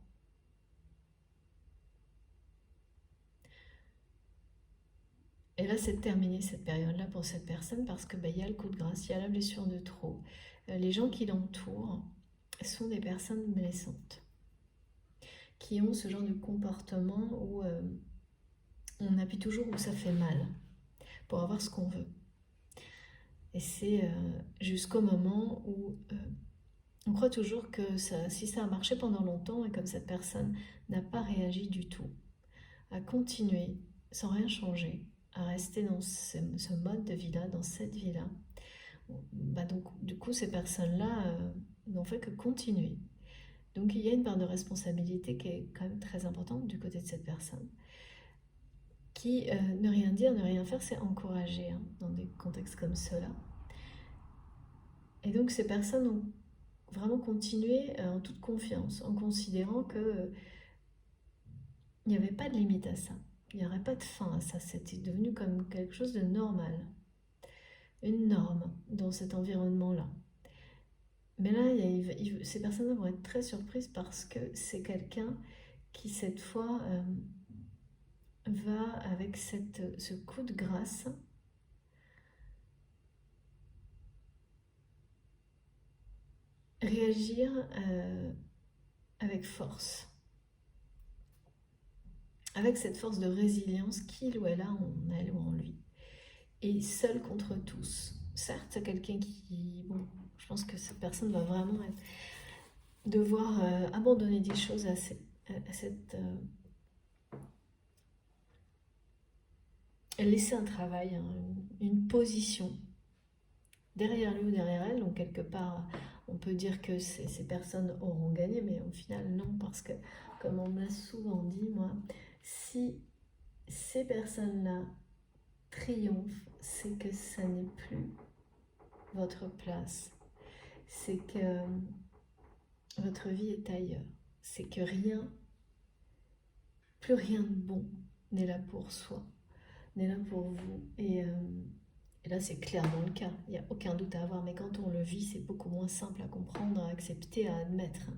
Et là, c'est terminé cette période-là pour cette personne parce que y a le coup de grâce, il y a la blessure de trop. Les gens qui l'entourent sont des personnes blessantes qui ont ce genre de comportement où on appuie toujours où ça fait mal pour avoir ce qu'on veut. Et c'est jusqu'au moment où on croit toujours que si ça a marché pendant longtemps et comme cette personne n'a pas réagi du tout, à continuer sans rien changer, à rester dans ce mode de vie-là, dans cette vie-là, donc du coup ces personnes-là n'ont fait que continuer. Donc il y a une part de responsabilité qui est quand même très importante du côté de cette personne, qui ne rien dire, ne rien faire, c'est encourager hein, dans des contextes comme ceux-là. Et donc ces personnes ont vraiment continué en toute confiance, en considérant que il n'y avait pas de limite à ça. Il n'y aurait pas de fin à ça. C'était devenu comme quelque chose de normal. Une norme dans cet environnement-là. Mais là, ces personnes vont être très surprises parce que c'est quelqu'un qui, cette fois, va, avec ce coup de grâce, réagir avec force. Avec cette force de résilience qu'il ou elle a en elle ou en lui. Et seul contre tous. Certes, c'est quelqu'un qui, bon, Je pense que cette personne va vraiment devoir abandonner des choses à cette laisser un travail, hein, une position derrière lui ou derrière elle. Donc quelque part, on peut dire que ces personnes auront gagné, mais au final non, parce que comme on me l'a souvent dit, moi, si ces personnes-là triomphent, c'est que ça n'est plus votre place, c'est que votre vie est ailleurs, c'est que plus rien de bon n'est là pour soi, n'est là pour vous. Et là, c'est clairement le cas, il n'y a aucun doute à avoir, mais quand on le vit, c'est beaucoup moins simple à comprendre, à accepter, à admettre.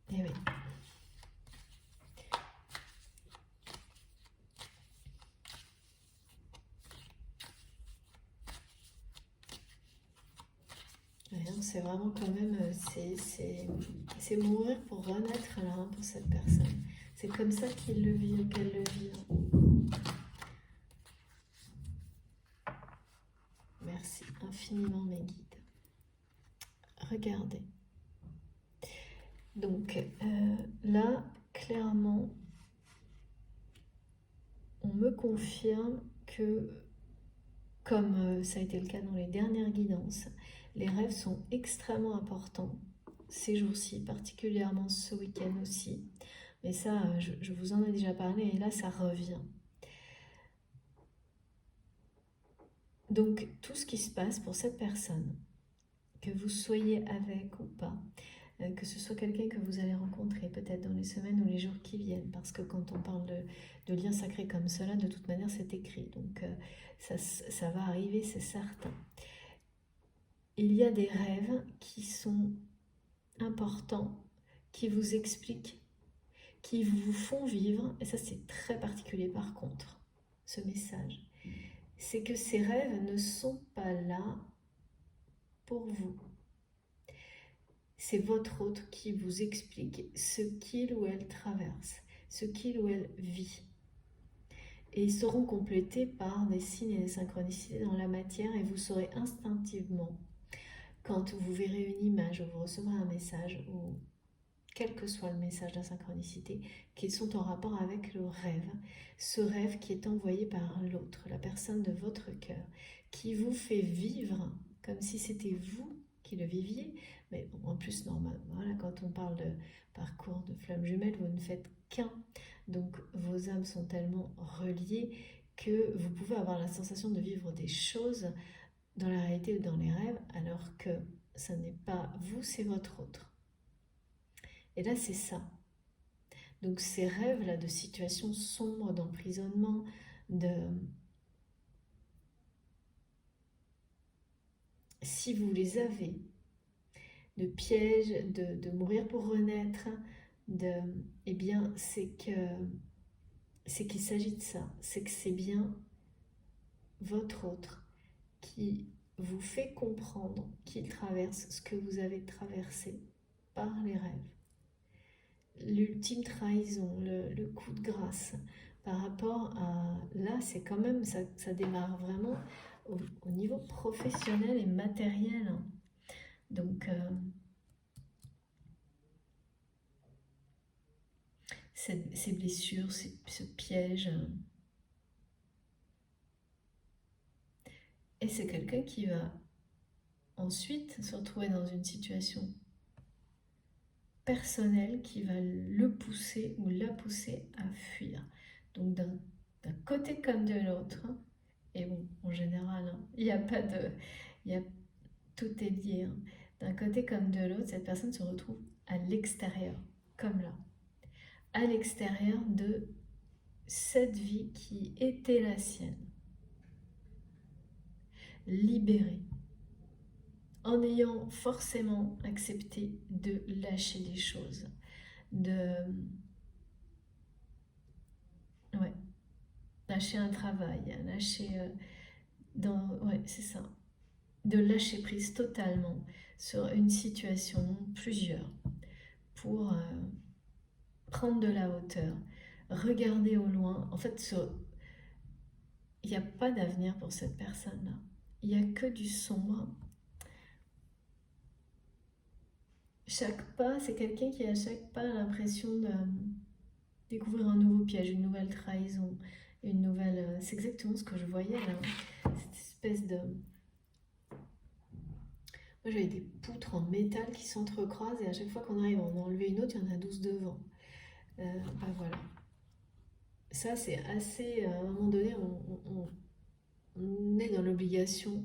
Et oui. C'est vraiment quand même, c'est mourir pour renaître là, hein, pour cette personne. C'est comme ça qu'il le vit, qu'elle le vit. Merci infiniment mes guides. Regardez. Donc là, clairement, on me confirme que, comme ça a été le cas dans les dernières guidances, les rêves sont extrêmement importants ces jours-ci, particulièrement ce week-end aussi. Mais ça, je vous en ai déjà parlé et là, ça revient. Donc, tout ce qui se passe pour cette personne, que vous soyez avec ou pas, que ce soit quelqu'un que vous allez rencontrer peut-être dans les semaines ou les jours qui viennent, parce que quand on parle de liens sacrés comme cela, de toute manière, c'est écrit. Donc, ça va arriver, c'est certain. Il y a des rêves qui sont importants, qui vous expliquent, qui vous font vivre, et ça c'est très particulier par contre, ce message, c'est que ces rêves ne sont pas là pour vous. C'est votre autre qui vous explique ce qu'il ou elle traverse, ce qu'il ou elle vit. Et ils seront complétés par des signes et des synchronicités dans la matière, et vous saurez instinctivement, quand vous verrez une image ou vous recevrez un message, ou quel que soit le message de la synchronicité, qu'ils sont en rapport avec le rêve. Ce rêve qui est envoyé par l'autre, la personne de votre cœur, qui vous fait vivre comme si c'était vous qui le viviez. Mais en plus, normal, voilà, quand on parle de parcours de flammes jumelles, vous ne faites qu'un. Donc vos âmes sont tellement reliées que vous pouvez avoir la sensation de vivre des choses dans la réalité ou dans les rêves, alors que ce n'est pas vous, c'est votre autre. Et là, c'est ça. Donc ces rêves-là de situations sombres, d'emprisonnement, si vous les avez, de pièges, de mourir pour renaître, eh bien, c'est qu'il s'agit de ça. C'est que c'est bien votre autre qui vous fait comprendre qu'il traverse ce que vous avez traversé par les rêves. L'ultime trahison, le coup de grâce par rapport à... Là, c'est quand même, ça démarre vraiment au niveau professionnel et matériel. Donc, ces blessures, ce piège. Et c'est quelqu'un qui va ensuite se retrouver dans une situation personnelle qui va le pousser ou la pousser à fuir. Donc, d'un côté comme de l'autre. Et bon, en général, il n'y a pas de... tout est lié. D'un côté comme de l'autre, cette personne se retrouve à l'extérieur, comme là. À l'extérieur de cette vie qui était la sienne. Libérée. En ayant forcément accepté de lâcher des choses. Ouais. Lâcher un travail, lâcher... ouais, c'est ça. De lâcher prise totalement sur une situation, plusieurs, pour prendre de la hauteur, regarder au loin, en fait il n'y a pas d'avenir pour cette personne-là. Il n'y a que du sombre. Chaque pas, c'est quelqu'un qui à chaque pas a l'impression de découvrir un nouveau piège, une nouvelle trahison, une nouvelle... C'est exactement ce que je voyais là, cette espèce de... Moi j'avais des poutres en métal qui s'entrecroisent et à chaque fois qu'on arrive à en enlever une autre, il y en a 12 devant. Bah voilà. Ça c'est assez... à un moment donné, on est dans l'obligation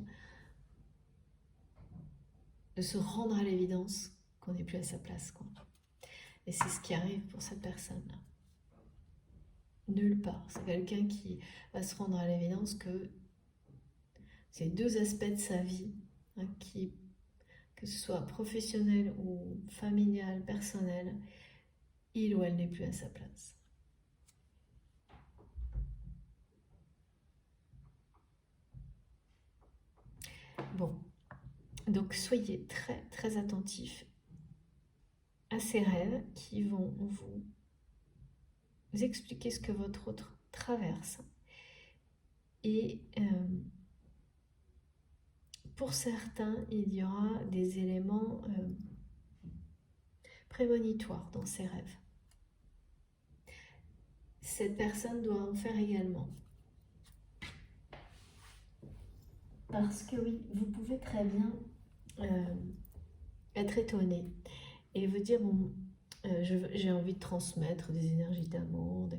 de se rendre à l'évidence qu'on n'est plus à sa place, quoi. Et c'est ce qui arrive pour cette personne-là. Nulle part. C'est quelqu'un qui va se rendre à l'évidence que ces deux aspects de sa vie, hein, que ce soit professionnel ou familial, personnel, il ou elle n'est plus à sa place. Bon, donc soyez très très attentifs à ces rêves qui vont vous expliquer ce que votre autre traverse. Et pour certains, il y aura des éléments prémonitoires dans ces rêves. Cette personne doit en faire également. Parce que oui, vous pouvez très bien être étonné et vous dire, bon, j'ai envie de transmettre des énergies d'amour,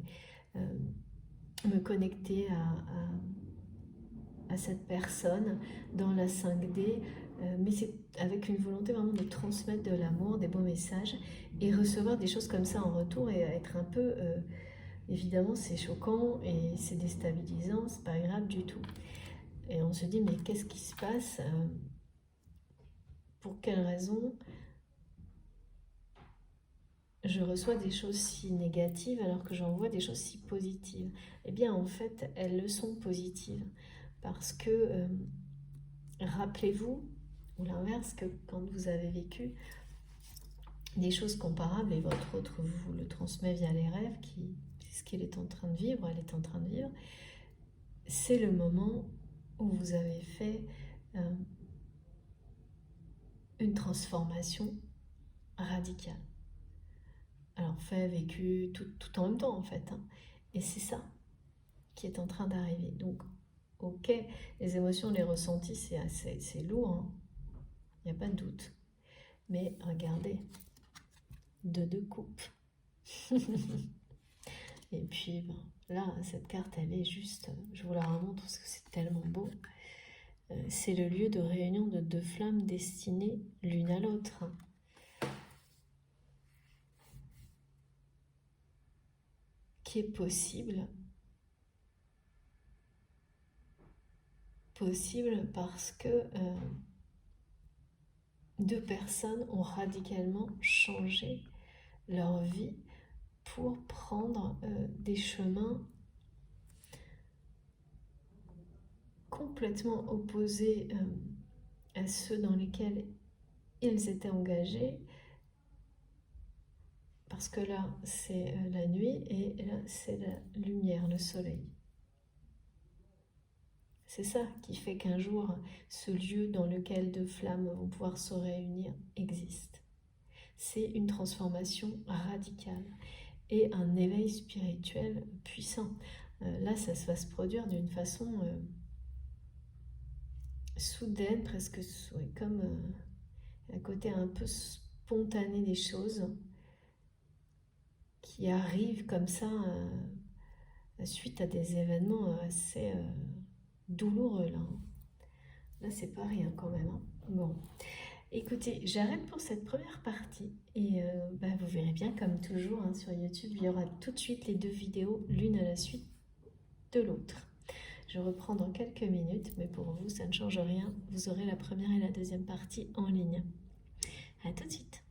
me connecter à cette personne dans la 5D, mais c'est avec une volonté vraiment de transmettre de l'amour, des beaux messages, et recevoir des choses comme ça en retour et être un peu... évidemment, c'est choquant et c'est déstabilisant, c'est pas agréable du tout. Et on se dit, mais qu'est-ce qui se passe? Pour quelle raison je reçois des choses si négatives alors que j'envoie des choses si positives? Eh bien, en fait, elles le sont positives. Parce que, rappelez-vous, ou l'inverse, que quand vous avez vécu des choses comparables et votre autre vous le transmet via les rêves, c'est ce qu'il est en train de vivre, elle est en train de vivre, c'est le moment où vous avez fait une transformation radicale. Alors fait, vécu, tout en même temps en fait. Hein. Et c'est ça qui est en train d'arriver. Donc, ok, les émotions, les ressentis, c'est lourd, hein. Il n'y a pas de doute. Mais regardez, deux coupes. Et puis, ben, là, cette carte, elle est juste, je vous la remontre parce que c'est tellement beau. C'est le lieu de réunion de deux flammes destinées l'une à l'autre. Qui est possible parce que deux personnes ont radicalement changé leur vie pour prendre des chemins complètement opposés à ceux dans lesquels ils étaient engagés, parce que là c'est la nuit et là c'est la lumière, le soleil. C'est ça qui fait qu'un jour, ce lieu dans lequel deux flammes vont pouvoir se réunir existe. C'est une transformation radicale et un éveil spirituel puissant. Là, ça va se produire d'une façon soudaine, presque comme un côté un peu spontané des choses qui arrivent comme ça suite à des événements assez douloureux. Là c'est pas rien quand même. Hein. Bon. Écoutez, j'arrête pour cette première partie et vous verrez bien comme toujours hein, sur YouTube, il y aura tout de suite les deux vidéos, l'une à la suite de l'autre. Je reprends dans quelques minutes, mais pour vous, ça ne change rien. Vous aurez la première et la deuxième partie en ligne. À tout de suite.